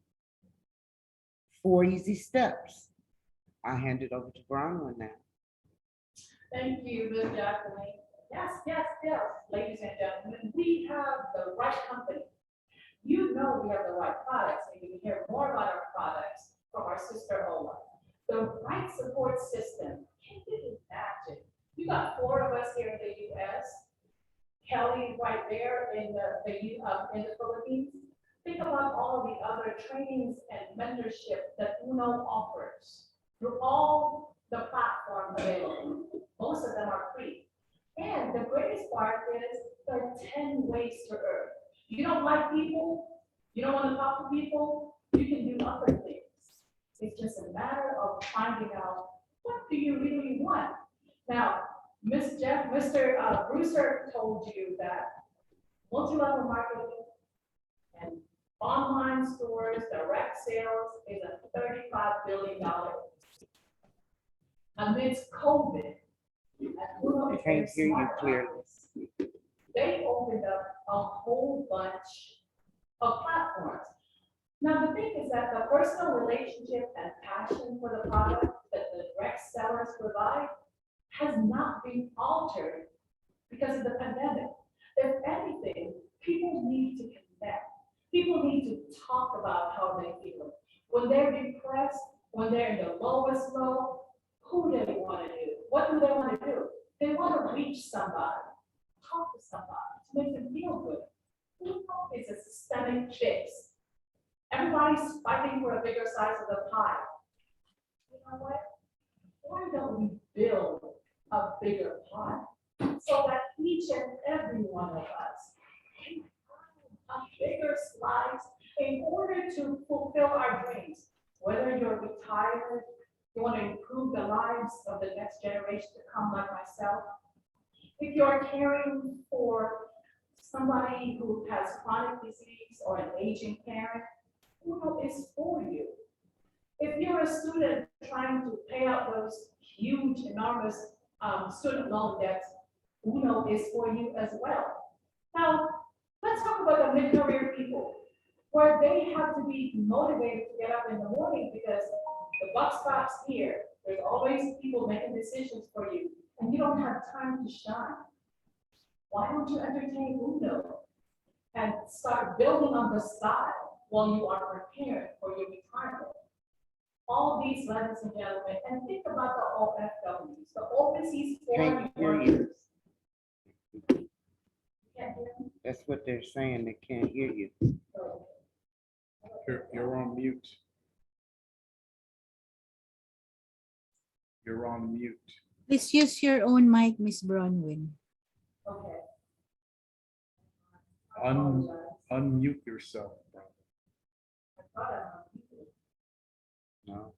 4 easy steps. I'll hand it over to Bronwyn now. Thank you, Ms. Jacqueline. Yes, yes, yes, ladies and gentlemen, we have the right company. You know we have the right products, and you can hear more about our products from our sister Ola. The right support system. Can you imagine? You got 4 of us here in the U.S. Kelly right there in in the Philippines. Think about all the other trainings and mentorship that Uno offers through all the platforms available. Most of them are free. And the greatest part is there are 10 ways to earn. You don't like people, you don't want to talk to people, you can do other things. It's just a matter of finding out what do you really want? Now, Mr. Brewster told you that multi-level marketing and online stores, direct sales is a $35 billion. Amidst COVID, at Uno I is can't very hear you smart clearly. about this. They opened up a whole bunch of platforms. Now, the thing is that the personal relationship and passion for the product that the direct sellers provide has not been altered because of the pandemic. If anything, people need to connect. People need to talk about how they feel. When they're depressed, when they're in the lowest low, who do they want to do? What do they want to do? They want to reach somebody, talk to somebody, to make them feel good. It's a systemic fix. Everybody's fighting for a bigger size of the pie. You know what? Why don't we build a bigger pie so that each and every one of us can have a bigger slice in order to fulfill our dreams? Whether you're retired, you want to improve the lives of the next generation to come like myself, if you're caring for somebody who has chronic disease or an aging parent, Uno is for you. If you're a student trying to pay out those huge, enormous student loan debts, Uno is for you as well. Now, let's talk about the mid-career people, where they have to be motivated to get up in the morning because the buck stops here. There's always people making decisions for you, and you don't have time to shine. Why don't you entertain Uno and start building on the side while you are preparing for your retirement? All these, ladies and gentlemen, and think about the OFWs, the overseas foreign Can't hear you. workers. Can't hear me? That's what they're saying. They can't hear you. You're on mute. You're on mute. Please use your own mic, Miss Bronwyn. Okay. Unmute yourself, bro. No.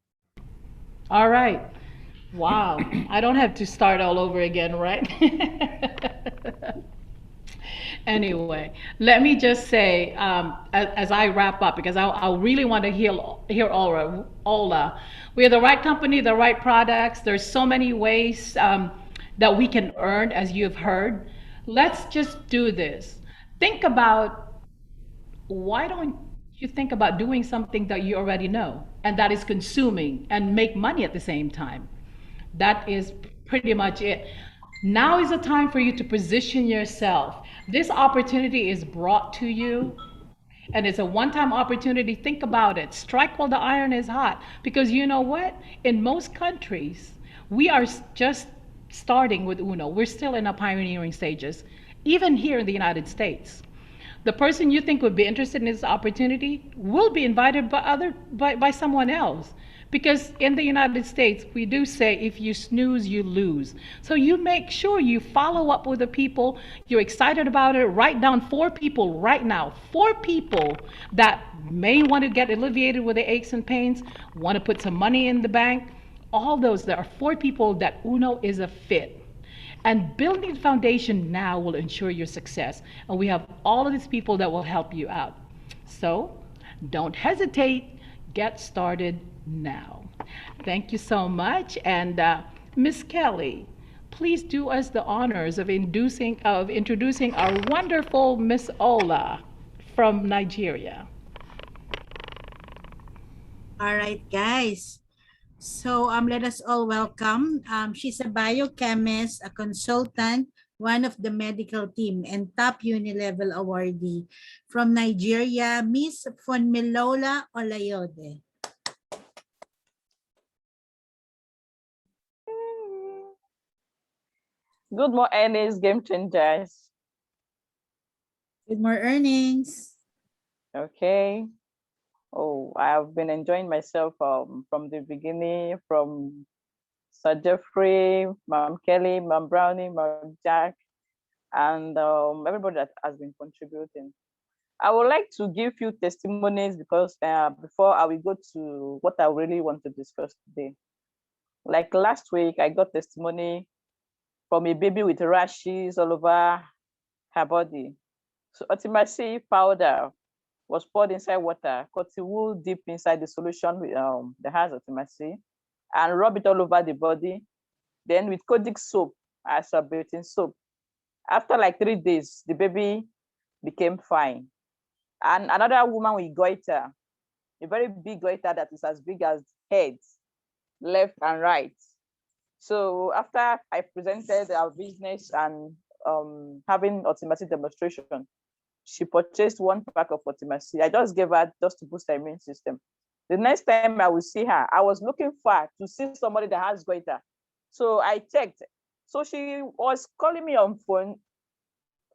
All right. Wow. I don't have to start all over again, right? Anyway, let me just say, as I wrap up, because I really want to hear Ola. We are the right company, the right products. There's so many ways that we can earn, as you've heard. Let's just do this. Think about, why don't you think about doing something that you already know, and that is consuming and make money at the same time? That is pretty much it. Now is the time for you to position yourself. This opportunity is brought to you, and it's a one-time opportunity. Think about it. Strike while the iron is hot, because you know what? In most countries, we are just starting with Uno. We're still in our pioneering stages, even here in the United States. The person you think would be interested in this opportunity will be invited by someone else. Because in the United States, we do say, if you snooze, you lose. So you make sure you follow up with the people, you're excited about it. Write down 4 people right now, 4 people that may want to get alleviated with the aches and pains, want to put some money in the bank. All those, there are 4 people that Uno is a fit. And building the foundation now will ensure your success. And we have all of these people that will help you out. So don't hesitate, get started now. Thank you so much. And Miss Kelly, please do us the honors of introducing our wonderful Miss Ola from Nigeria. All right, guys. So let us all welcome. She's a biochemist, a consultant, one of the medical team, and top Uni Level awardee from Nigeria, Miss Fonmilola Olayode. Good more earnings, game changers. Good more earnings. Okay. Oh, I have been enjoying myself from the beginning, from Sir Jeffrey, Ma'am Kelly, Ma'am Brownie, Ma'am Jack, and everybody that has been contributing. I would like to give you testimonies because before I will go to what I really want to discuss today. Like last week, I got testimony from a baby with rashes all over her body. So Otimasi powder was poured inside water, cotton wool deep inside the solution that has Otimasi, and rub it all over the body. Then with Kodik soap as a bathing soap. After like 3 days, the baby became fine. And another woman with goiter, a very big goiter that is as big as heads, left and right. So after I presented our business and having Otimasi demonstration, she purchased 1 pack of Otimasi. I just gave her just to boost her immune system. The next time I will see her, I was looking far to see somebody that has goiter. So I checked. So she was calling me on phone.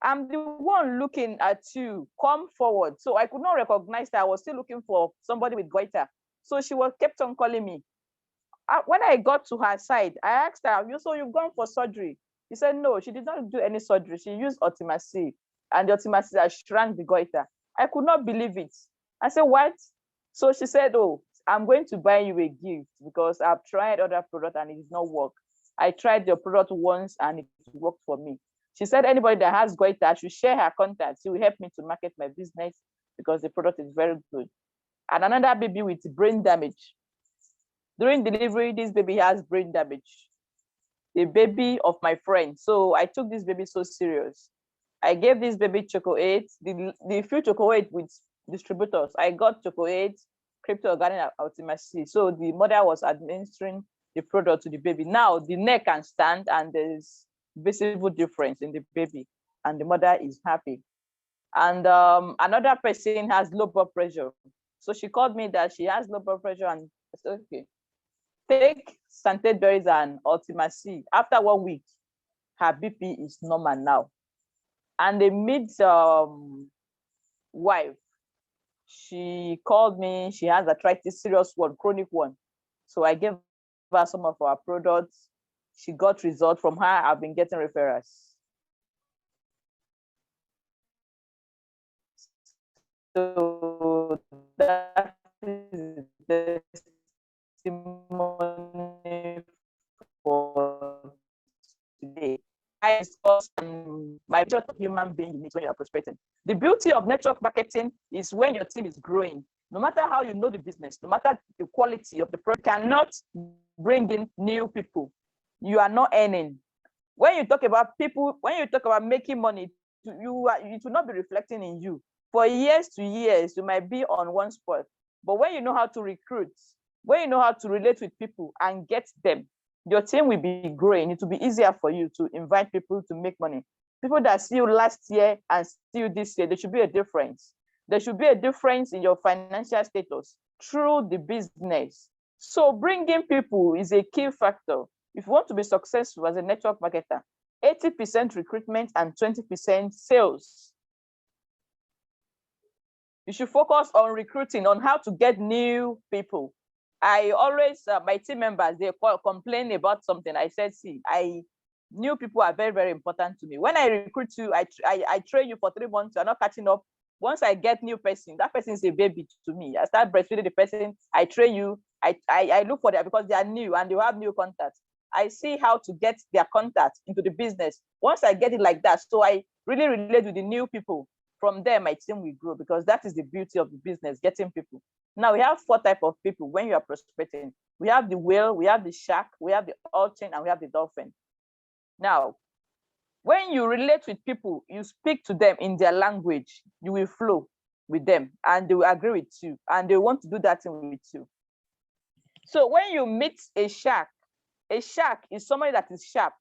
I'm the one looking at you. Come forward. So I could not recognize that I was still looking for somebody with goiter. So she was kept on calling me. When I got to her side, I asked her, so you've gone for surgery? She said, no, she did not do any surgery. She used Otimasi, and the Otimasi has shrank the goiter. I could not believe it. I said, what? So she said, oh, I'm going to buy you a gift because I've tried other product and it did not work. I tried your product once and it worked for me. She said, anybody that has goiter should share her contact. She will help me to market my business because the product is very good. And another baby with brain damage. During delivery, this baby has brain damage. The baby of my friend. So I took this baby so serious. I gave this baby Choco 8, the few Choco 8 with distributors. I got Choco 8, Crypto Organic Ultimacy. So the mother was administering the product to the baby. Now the neck can stand and there's visible difference in the baby and the mother is happy. And another person has low blood pressure. So she called me that she has low blood pressure and I said, okay, take Santé berries and Ultimacy. After 1 week, her BP is normal now. And the mid wife, she called me, she has arthritis, serious one, chronic one. So I gave her some of our products. She got results from her. I've been getting referrals. So that is the testimony for today. I discussed my vision of human being when you are prospecting. The beauty of network marketing is when your team is growing. No matter how you know the business, no matter the quality of the product, cannot bring in new people. You are not earning. When you talk about people, when you talk about making money, it will not be reflecting in you. For years to years, you might be on one spot. But when you know how to recruit, when you know how to relate with people and get them, your team will be growing. It will be easier for you to invite people to make money. People that see you last year and see you this year, there should be a difference. There should be a difference in your financial status through the business. So bringing people is a key factor. If you want to be successful as a network marketer, 80% recruitment and 20% sales. You should focus on recruiting, on how to get new people. I always, my team members, they complain about something. I said, see, new people are very, very important to me. When I recruit you, I train you for 3 months, you're not catching up. Once I get new person, that person is a baby to me. I start breastfeeding the person, I train you, I look for them because they are new and they have new contacts. I see how to get their contacts into the business. Once I get it like that, so I really relate with the new people. From there, my team will grow because that is the beauty of the business, getting people. Now we have 4 types of people when you are prospecting. We have the whale, we have the shark, we have the urchin, and we have the dolphin. Now, when you relate with people, you speak to them in their language, you will flow with them and they will agree with you and they want to do that thing with you. So when you meet a shark is somebody that is sharp.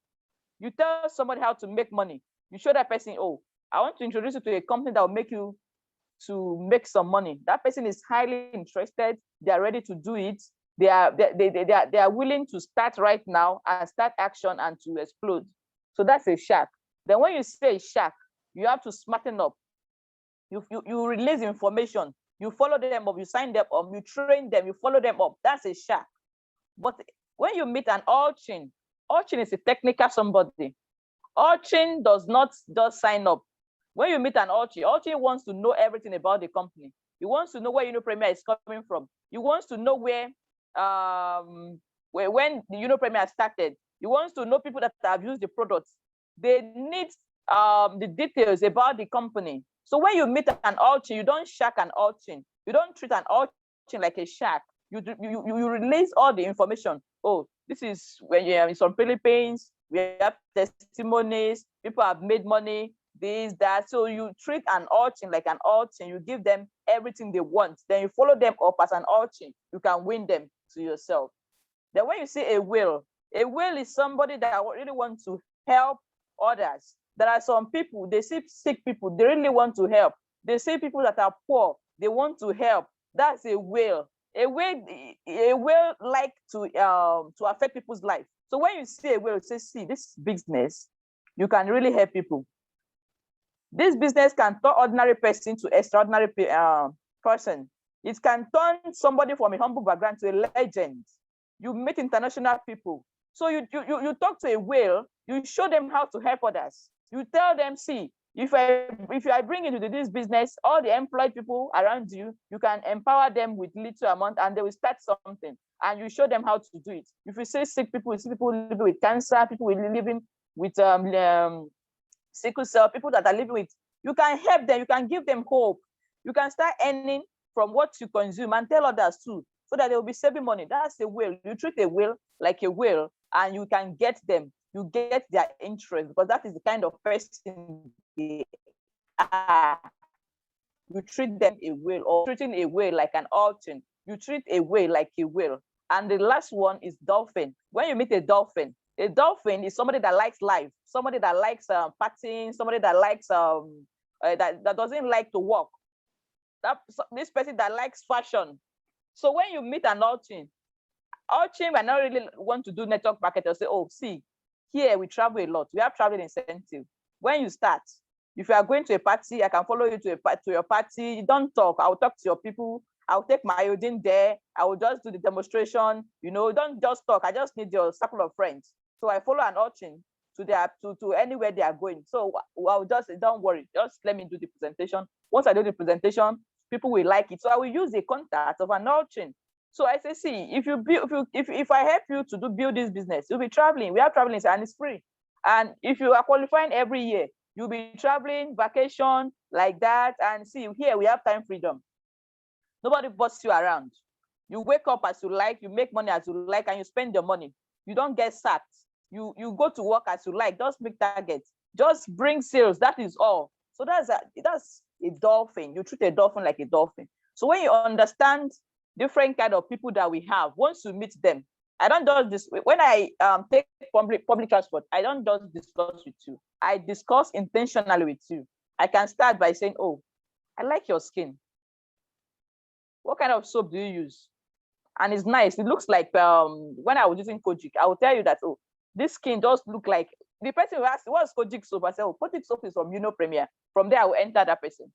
You tell somebody how to make money. You show that person, oh, I want to introduce you to a company that will make you to make some money. That person is highly interested. They are ready to do it. They are willing to start right now and start action and to explode. So that's a shark. Then when you say shark, you have to smarten up. You release information. You follow them up. You sign them up. You train them. You follow them up. That's a shark. But when you meet an urchin is a technical somebody. Urchin does not just sign up. When you meet an urchin wants to know everything about the company. He wants to know where Premier is coming from. He wants to know where when the Premier started, he wants to know people that have used the products. They need the details about the company. So when you meet an urchin, you don't shack an urchin. You don't treat an urchin like a shack. You release all the information. Oh, this is when you are in some Philippines, we have testimonies, people have made money, this, that. So you treat an urchin like an urchin, you give them everything they want. Then you follow them up as an urchin. You can win them to yourself. Then when you see a whale is somebody that really wants to help others. There are some people, they see sick people, they really want to help. They see people that are poor, they want to help. That's a whale. A whale like to affect people's life. So when you see a whale, you say, see, this business, you can really help people. This business can turn ordinary person to extraordinary person. It can turn somebody from a humble background to a legend. You meet international people. So you talk to a whale, you show them how to help others. You tell them, see, if I bring you to this business, all the employed people around you, you can empower them with little amount and they will start something. And you show them how to do it. If you say sick people, you see people living with cancer, people living with sickle cell, people that are living with, you can help them, you can give them hope. You can start earning from what you consume and tell others too, so that they will be saving money. That's a whale. You treat a whale like a whale and you can get them. You get their interest because that is the kind of person they are. You treat them a whale, or treating a whale like an urchin. You treat a whale like a whale. And the last one is dolphin. When you meet a dolphin is somebody that likes life, somebody that likes partying, somebody that likes that doesn't like to work. This person that likes fashion. So when you meet an urchin might not really want to do network marketing. Say, oh, see, here we travel a lot. We have travel incentive. When you start, if you are going to a party, I can follow you to your party. You don't talk. I'll talk to your people. I'll take my iodine there. I will just do the demonstration. Don't just talk. I just need your circle of friends. So I follow an urchin to anywhere they are going. So I'll just say, don't worry, just let me do the presentation. Once I do the presentation, people will like it. So I will use the contact of an urchin. So I say, see, if I help you to build this business, you'll be traveling. We have traveling and it's free. And if you are qualifying every year, you'll be traveling, vacation, like that. And see, here we have time freedom. Nobody boss you around. You wake up as you like, you make money as you like, and you spend your money. You don't get sacked. You go to work as you like, just make targets, just bring sales, that is all. So that's a dolphin. You treat a dolphin like a dolphin. So when you understand different kind of people that we have, once you meet them, I don't just this when I take public transport, I don't just discuss with you. I discuss intentionally with you. I can start by saying, oh, I like your skin. What kind of soap do you use? And it's nice. It looks like when I was using Kojic, I will tell you that, oh, this skin does look like, the person who asked, what's Kojic soap? I said, oh, Kojic soap is from Premier. From there, I will enter that person.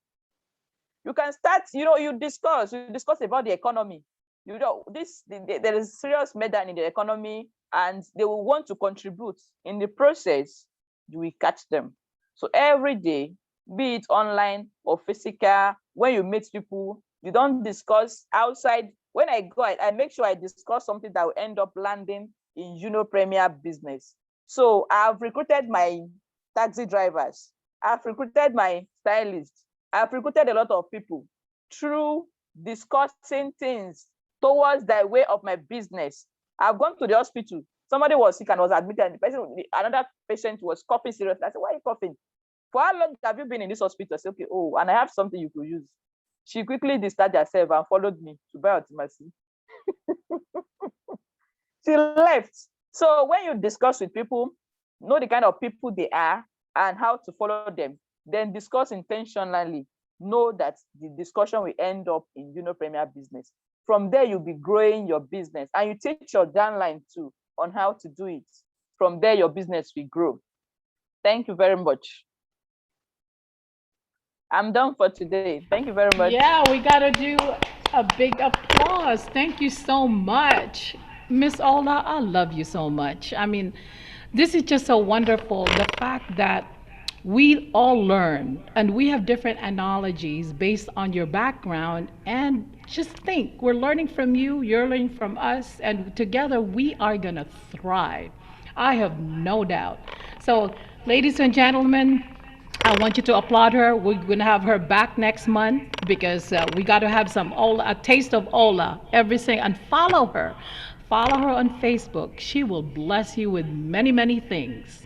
You can start, you discuss about the economy. There is serious meltdown in the economy and they will want to contribute. In the process, you will catch them. So every day, be it online or physical, when you meet people, you don't discuss outside. When I go, I make sure I discuss something that will end up landing in Premier business. So I've recruited my taxi drivers. I've recruited my stylists. I've recruited a lot of people through discussing things towards the way of my business. I've gone to the hospital. Somebody was sick and was admitted. And another patient was coughing seriously. I said, why are you coughing? For how long have you been in this hospital? I said, okay, oh, and I have something you could use. She quickly discharged herself and followed me to buy ultimacy. She left. So when you discuss with people, know the kind of people they are and how to follow them, then discuss intentionally. Know that the discussion will end up in Premier business. From there, you'll be growing your business and you teach your downline too on how to do it. From there, your business will grow. Thank you very much. I'm done for today. Thank you very much. Yeah, we got to do a big applause. Thank you so much. Miss Ola, I love you so much. I mean, this is just so wonderful. The fact that We all learn, and we have different analogies based on your background. And just think, we're learning from you, you're learning from us, and together we are going to thrive. I have no doubt. So, ladies and gentlemen, I want you to applaud her. We're going to have her back next month because we got to have some Ola, a taste of Ola, everything, and follow her. Follow her on Facebook. She will bless you with many, many things.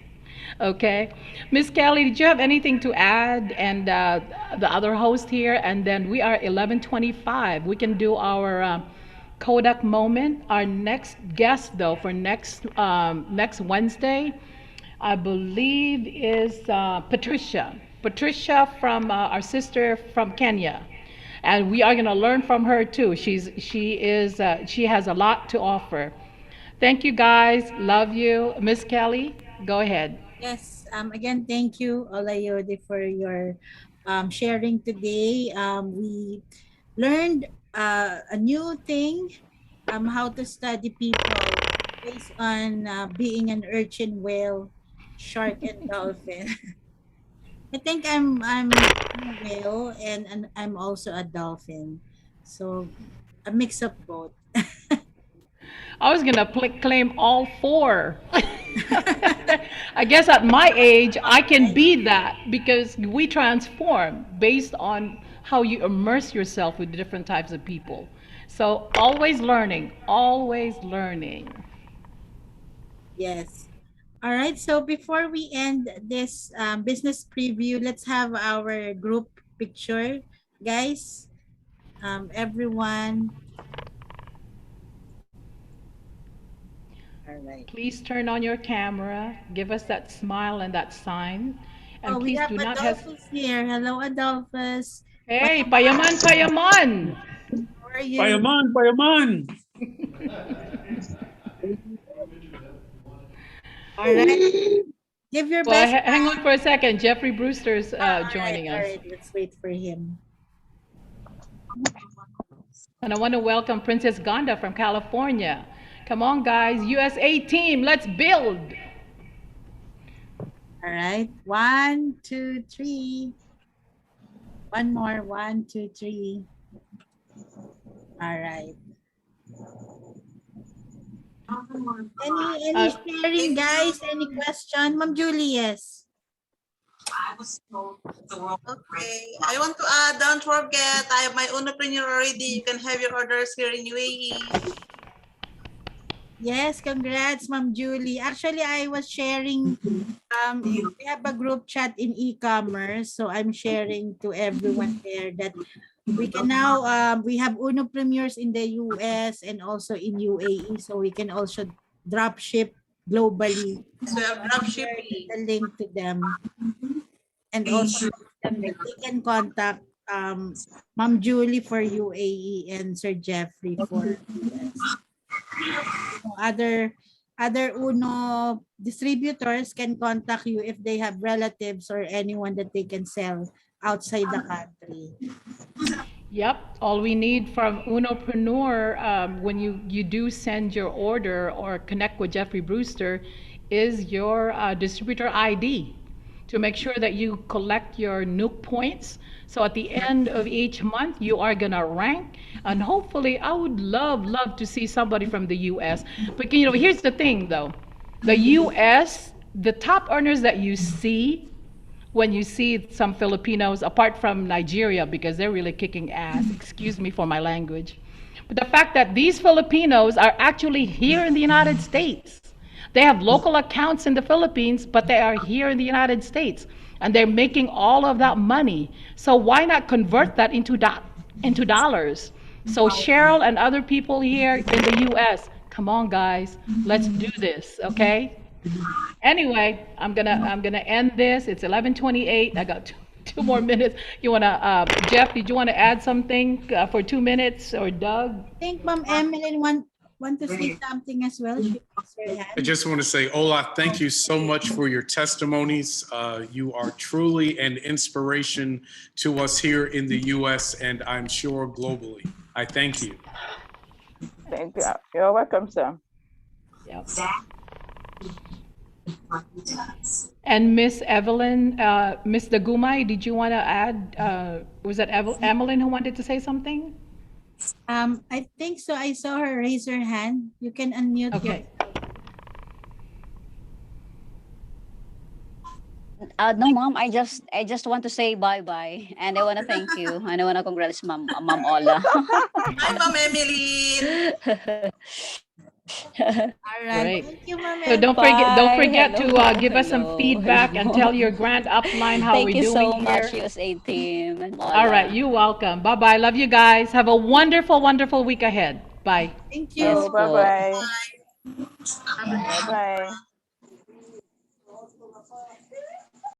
Okay. Miss Kelly, did you have anything to add? And the other host here, and then we are 11:25. We can do our Kodak moment. Our next guest, though, for next Wednesday, I believe is Patricia. Patricia from our sister from Kenya, and we are going to learn from her too. She has a lot to offer. Thank you guys. Love you, Miss Kelly. Go ahead. Yes. Again, thank you, Olayode, for your sharing today. We learned a new thing, how to study people based on being an urchin, whale, shark, and dolphin. I think I'm a whale and I'm also a dolphin. So a mix of both. I was gonna claim all four. I guess at my age, I can be that because we transform based on how you immerse yourself with different types of people. So always learning, always learning. Yes. All right. So before we end this business preview, let's have our group picture, guys. Everyone. All right. Please turn on your camera, give us that smile and that sign, Oh, and we please have do not hesitate. Adolphus here. Hello, Adolphus. Hey, payaman, payaman! How are you? Payaman, payaman. All right. Give your Well, best. hang on for a second. Jeffrey Brewster's joining All us. right. Let's wait for him. And I want to welcome Princess Gonda from California. Come on, guys. USA team, let's build. All right. 1, 2, 3. One more. 1, 2, 3. All right. Any sharing, guys? Any question? Ma'am Julie, yes. Okay. I want to add, don't forget, I have my Unipreneur already. You can have your orders here in UAE. Yes, congrats, Ma'am Julie. Actually, I was sharing, we have a group chat in e-commerce. So I'm sharing to everyone there that we can now, we have Uno Premiers in the US and also in UAE. So we can also drop ship globally. So we have drop Share shipping. the link to them. And also that they can contact Ma'am Julie for UAE and Sir Jeffrey for US. Other Uno distributors can contact you if they have relatives or anyone that they can sell outside the country. Yep, all we need from Unopreneur when you do send your order or connect with Jeffrey Brewster is your distributor ID to make sure that you collect your Nook points. So at the end of each month, you are gonna rank, and hopefully, I would love to see somebody from the U.S. But here's the thing, though, the U.S., the top earners that you see when you see some Filipinos, apart from Nigeria, because they're really kicking ass, excuse me for my language, but the fact that these Filipinos are actually here in the United States. They have local accounts in the Philippines, but they are here in the United States, and they're making all of that money. So why not convert that into dollars? So Cheryl and other people here in the U.S., come on, guys, let's do this, okay? Anyway, I'm gonna end this. It's 11:28. I got two more minutes. You wanna, Jeff? Did you want to add something for 2 minutes, or Doug? I think Ma'am Emeline want to say something as well. She raised her I hand. just want to say, Ola, thank you so much for your testimonies. You are truly an inspiration to us here in the U.S. and I'm sure globally. I thank you. Thank you. You're welcome, sir. Yep. And Miss Evelyn, Miss Dagumay, did you want to add, was that Evelyn who wanted to say something? I think so. I saw her raise her hand. You can unmute your. Okay. No, mom. I just want to say bye bye, and I want to thank you, and I want to congratulate Mom Ola. Hi, Ma'am Emily. All right. Great. Thank you, Ma'am So Em. don't Bye. forget Hello. to give us some Hello. feedback and tell your grand upline how Thank we're you doing so much, here. USA team and All right, Ola. you're welcome. Bye bye. Love you guys. Have a wonderful, wonderful week ahead. Bye. Thank Yes Oh, you. po. bye-bye. Bye. Bye-bye.